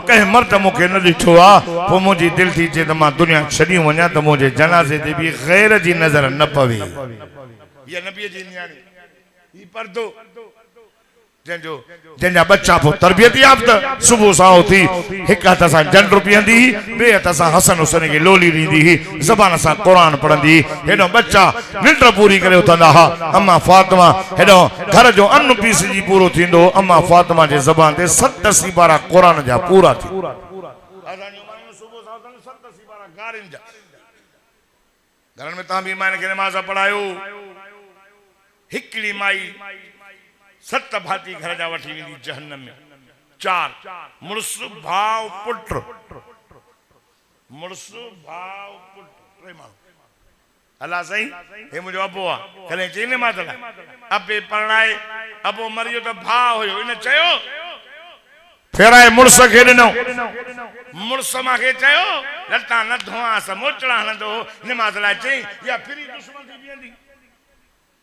कंहिं मर्द मूंखे न ॾिठो आहे पोइ मुंहिंजी दिलि थी चए त मां दुनिया छॾी वञा त मुंहिंजे जनाज़े ते बि ग़ैर जी नज़र न पवे इहा नबीअ जी नियाणी ही पर्दो जंहिंजा बच्चा पोइ तरबियत याफ़्ता सुबुह सां उथी हिकु हथ सां जंड पीअंदी ॿिए हथ सां हसन हुसैन खे लोली ॾींदी हुई ज़बान सां क़ुरान पढ़ंदी हेॾो बच्चा निंड पूरी करे उथंदा हुआ अम्मा फातिमा हेॾो घर जो अन्न पीसजी पूरो थींदो अम्मा फातिमा जे ज़बान ते 7 सिपारा क़ुरान जा पूरा थी घरनि में तव्हां बि माइन खे नमाज़ पढ़ायो हिकिड़ी माई 7 भाती घर जा वठी वेंदी जहन्नम में 4 मुड़स भाव पुट टे माण्हू अल्लाह सही हे मुझो अबो आ कले चईने मां त अबे परणाए अबो मरियो त भाउ हुयो इन चयो फेराए मुड़स खे ॾिनो मुड़स मांखे चयो लटा न धोआ स मोचड़ा हणंदो निमाज़ लाइ चई या फिरी दुश्मन थी बीहंदी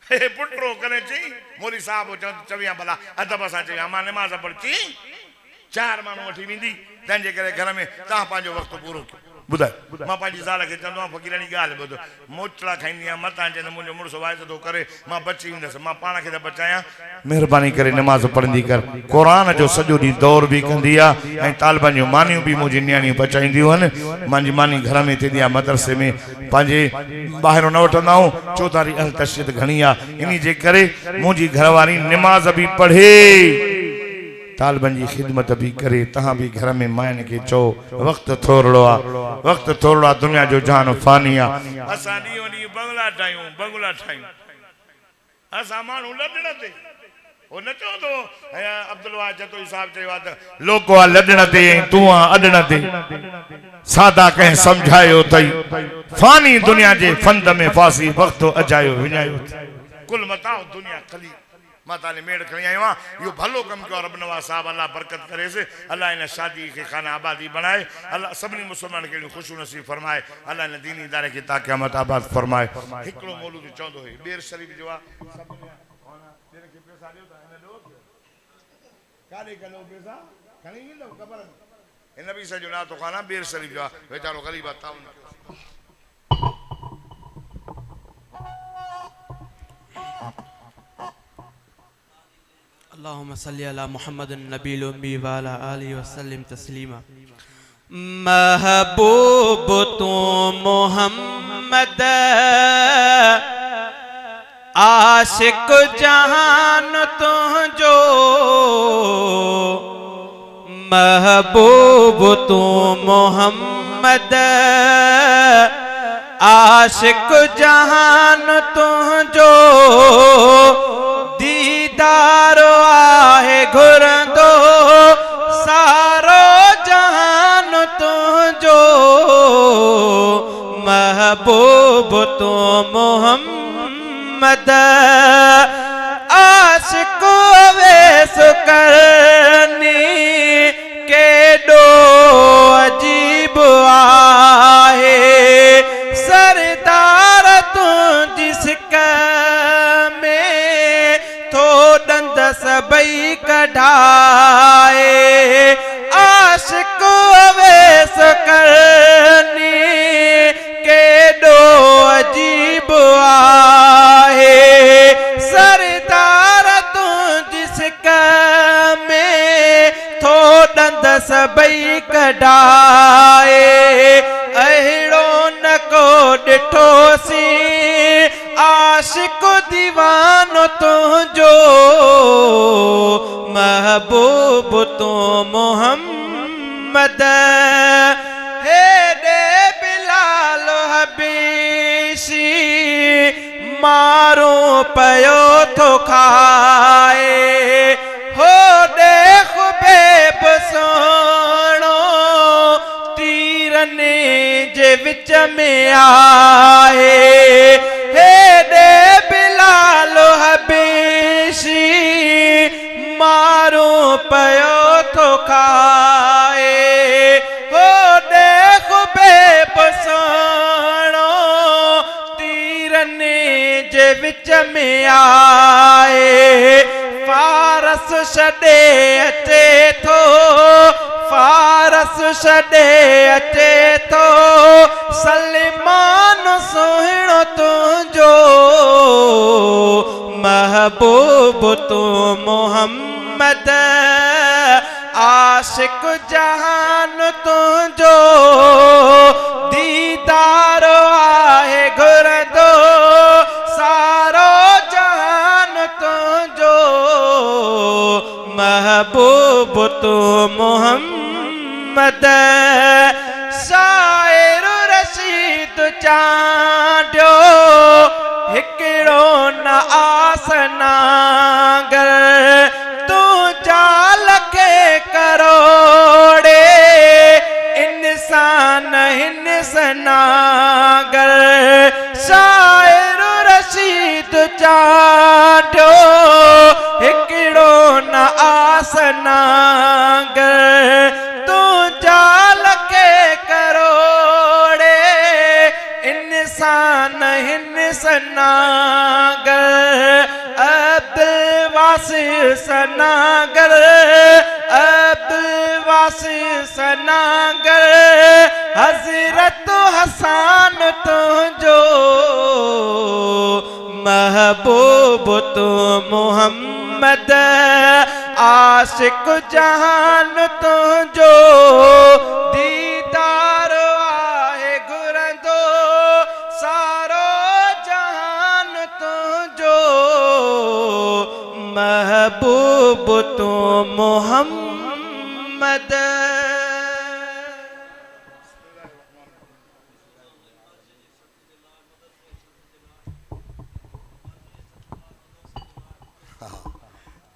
पुटो करे चई मोरी साहब चविया भला अदब सां चई मां नमाज़ पढ़ी 4 माण्हू वठी वेंदी तंहिंजे करे घर में तव्हां पंहिंजो वक़्तु पूरो कयो ॿुधाए मां पंहिंजी ज़ाल खे चवंदो आहियां फ़क़ीरानी ॻाल्हि ॿुधो मोचड़ा खाईंदी आहियां मतां चवंदो मुंहिंजो मुड़ुसु वाइदो करे मां बची वेंदुसि मां पाण खे त बचायां महिरबानी करे नमाज़ पढ़ंदी कर क़ुरान जो सॼो ॾींहुं दौर बि कंदी आहे ऐं तालिबनि जूं मानियूं बि मुंहिंजी नियाणियूं बचाईंदियूं आहिनि मुंहिंजी मानी घर में थींदी आहे मदरसे में पंहिंजे ॿाहिरों न वठंदा आहियूं चौधारी अहल तशदद घणी आहे इन जे करे मुंहिंजी घरवारी निमाज़ बि पढ़े तालिबन जी खिदमत भी करे तहां भी घर में मायन के चो वक्त थोड़ो आ दुनिया जो जान फानी आ असा दी ओनी बंगला ठायूं असा मानू लडण ते ओ न चो तो अब्दुल वाह जतो साहब चयो त लोको आ लडण ते तू आ अडण ते सादा कह समझायो तई फानी दुनिया जे फंद में फासी वक्त अजायो विञायो कुल मताओ दुनिया खली माता ने मेड़ खणी आयो यो भलो कम कयो रब नवाज साहब अल्लाह बरकत करे से अल्लाह इन शादी के खाना आबादी बनाए अल्लाह सबनी मुसलमान के खुश नसीब फरमाए अल्लाह ने दीनी इदारे के ता क़यामत आबाद फरमाए हिकड़ो मौलूद चंदो है बेर शरीफ जो सब तेरे के पैसा दियो ता ने दो काले कलो पैसा खणी लो खबर इन नबी से जो ना तो खाना बेर शरीफ जो बेचारो गरीब ताउन अल्लाहुम्मा सल्ली अला मुहम्मद नबील उम्मी व अला आलिहि वसल्लम तस्लीमा महबूब तू मोहम्मद आशिक जहान तुझो महबूब तू मोहम्मद आशिक जहान तुझो दीदार आहे घुरंदो सारो जहान तुझो महबूब तो मोहम्मद आशिक वेस करनी केडो अजीब आहे सरदार तू जिसक में थो दंद सबई कढाए आशिक वेस करनी केडो अजीब आहे सरदार तू जिसक में थो दंद सबई कढाए अहिड़ो न को ॾिठोसी आशिक दीवानो तुझो महबूब तो मोहम्मद हेॾे बिलाल हबीशी मारो पयो थो खाए होॾे ख़ुबैब सोणो तीरने जे विच में आहे हेॾे बिलाल हबीशी मारो पयो थो खाए होॾे ख़ुबैब सोणो तीरने जे विच में आहे फारस छॾे अचे थो फारस छॾे अचे थो सलमान सुहिणो तुंहिंजो महबूब तो मोहम्मद आशिक जहान तुंहिंजो दीदार आहे घुरंदो सारो जहान तुंहिंजो महबूब तो मोहम्मद शाइर रशीद चांडियो हिकिड़ो न आसनागर तू जाल के करोड़े इंसान हिन सनागर शाइर रशीद चांडियो हिकिड़ो न आसनागर तू जाल के करोड़े इंसान हिन सनागर अब्दुल वासी सनागर अब्दुल वासी सनागर हज़रत हसन तुझो महबूब तो मोहम्मद आशिक जहान तुझो दीदार आहे घुरंदो सारो जहान तुझो महबूब तो मोहम्मद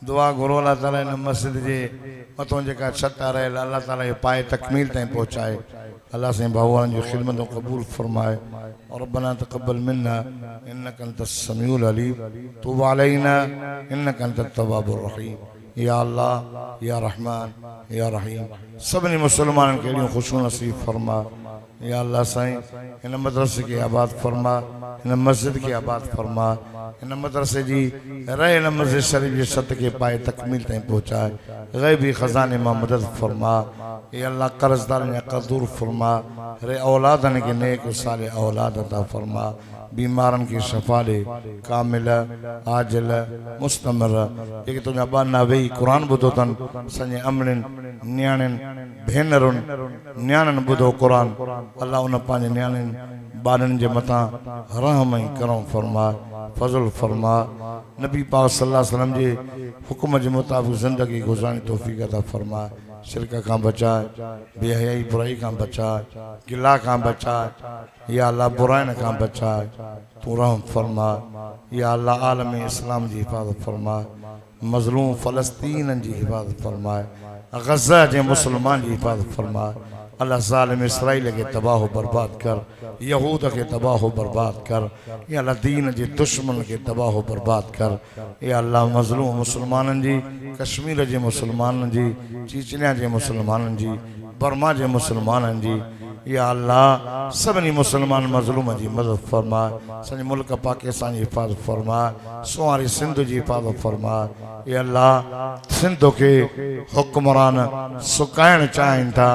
दुआ घुरो अल्लाह ताला इन मस्जिद जे मथों जेका छत रहियल अल्लाह ताला ये पाए तकमील ताईं पहुचाए अल्लाह से भगवान जो खिदमतों कबूल फरमाए और रब्बना तक़ब्बल मिन्ना इन्नका अंतस समीउल अलीम तुब अलैना इन्नका अंतत तव्वाबुर रहीम या अल्लाह या रहमान या रहीम सभिनी मुसलमाननि खे अहिड़ियूं ख़ुशियूं नसीब फरमा या अल्लाह साईं इन मदरसे खे आबाद फरमा इन मस्जिद के आबाद फरमा इन मदरसे जी रहे इन मस्जिद शरीफ जे सत के पाए तकमील ताईं पहुचाए गैबी खजाने मां मदद फरमा या अल्लाह कर्जदार ने कर्ज दूर फरमा रे औलादन के नेक साले औलाद अता फरमा बीमारन की शफा दे कामिल आजिल मुस्तमर जेके तुझा बाना वेही कुरान बुधो तन सॼे अमड़िन न्याणिन भेनरुन न्याणन बुधो कुरान अल्लाह उन पांजे न्याणिन बारन जे मथा रहम ऐं करम फरमा फजल फरमा नबी पाक सल्लल्लाहु अलैहि वसल्लम जे हुक्म जे मुताबिक जिंदगी गुज़ारणी तौफीक अता फरमा शिरक का बचाए, बेहयाई बुराई का बचाए, गिला का बचाए, या अल्लाह बुराई का बचाए, तू रहम फरमा। या अल्लाह आलम इस्लाम जी हिफाजत फरमाए, मजलूम फ़लस्तीन जी हिफाजत फरमाए, गज़ा जे मुसलमान जी हिफाजत फरमाए। अल्लाह ज़ालिम इसराइल के तबाह बर्बाद कर, यहूद के तबाह बर्बाद कर, या अल्लाह दीन जे दुश्मन के तबाह बर्बाद कर। या अल्लाह मजलूम मुसलमानन जी, कश्मीर जे मुसलमानन जी, चीचन्या जे मुसलमानन जी, बर्मा जे मुसलमानन जी, या अल्लाह सभी मुसलमान मजलूम जी मदद फरमा। सॼे मुल्क पाकिस्तान जी हिफाजत फरमा, सुवारी सिंध जी हिफाजत फरमा। या अल्लाह सिंध के हुक्मरान सुकाइण चाहिनि था,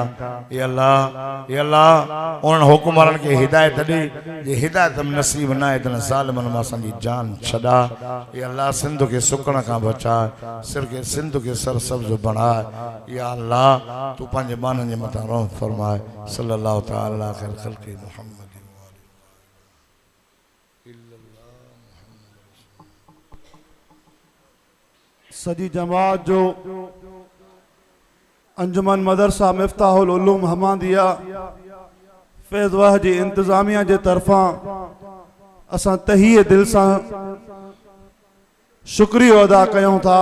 या अल्लाह उन्हनि हुक्मरान के हिदायत ॾे, जे हिदायत में नसीब न आहे त ज़ालिमनि मां असांजी जान छॾा। या अल्लाह सिंध के सुकण खां बचाए, सिंध के सरसब्ज बणाए। या अल्लाह तू पंहिंजे माननि जे मथां रहम फरमाए। सल्लल्लाहु तआला खैर खल्क़ि मुहम्मद। सजी जमात जो अंजुमन मदरसा मिफ्ताहुल उलूम हमादिया फैज़वाह जी इंतजामिया जे तरफां असां तहीअ दिल सां शुक्रियो अदा कयूं था।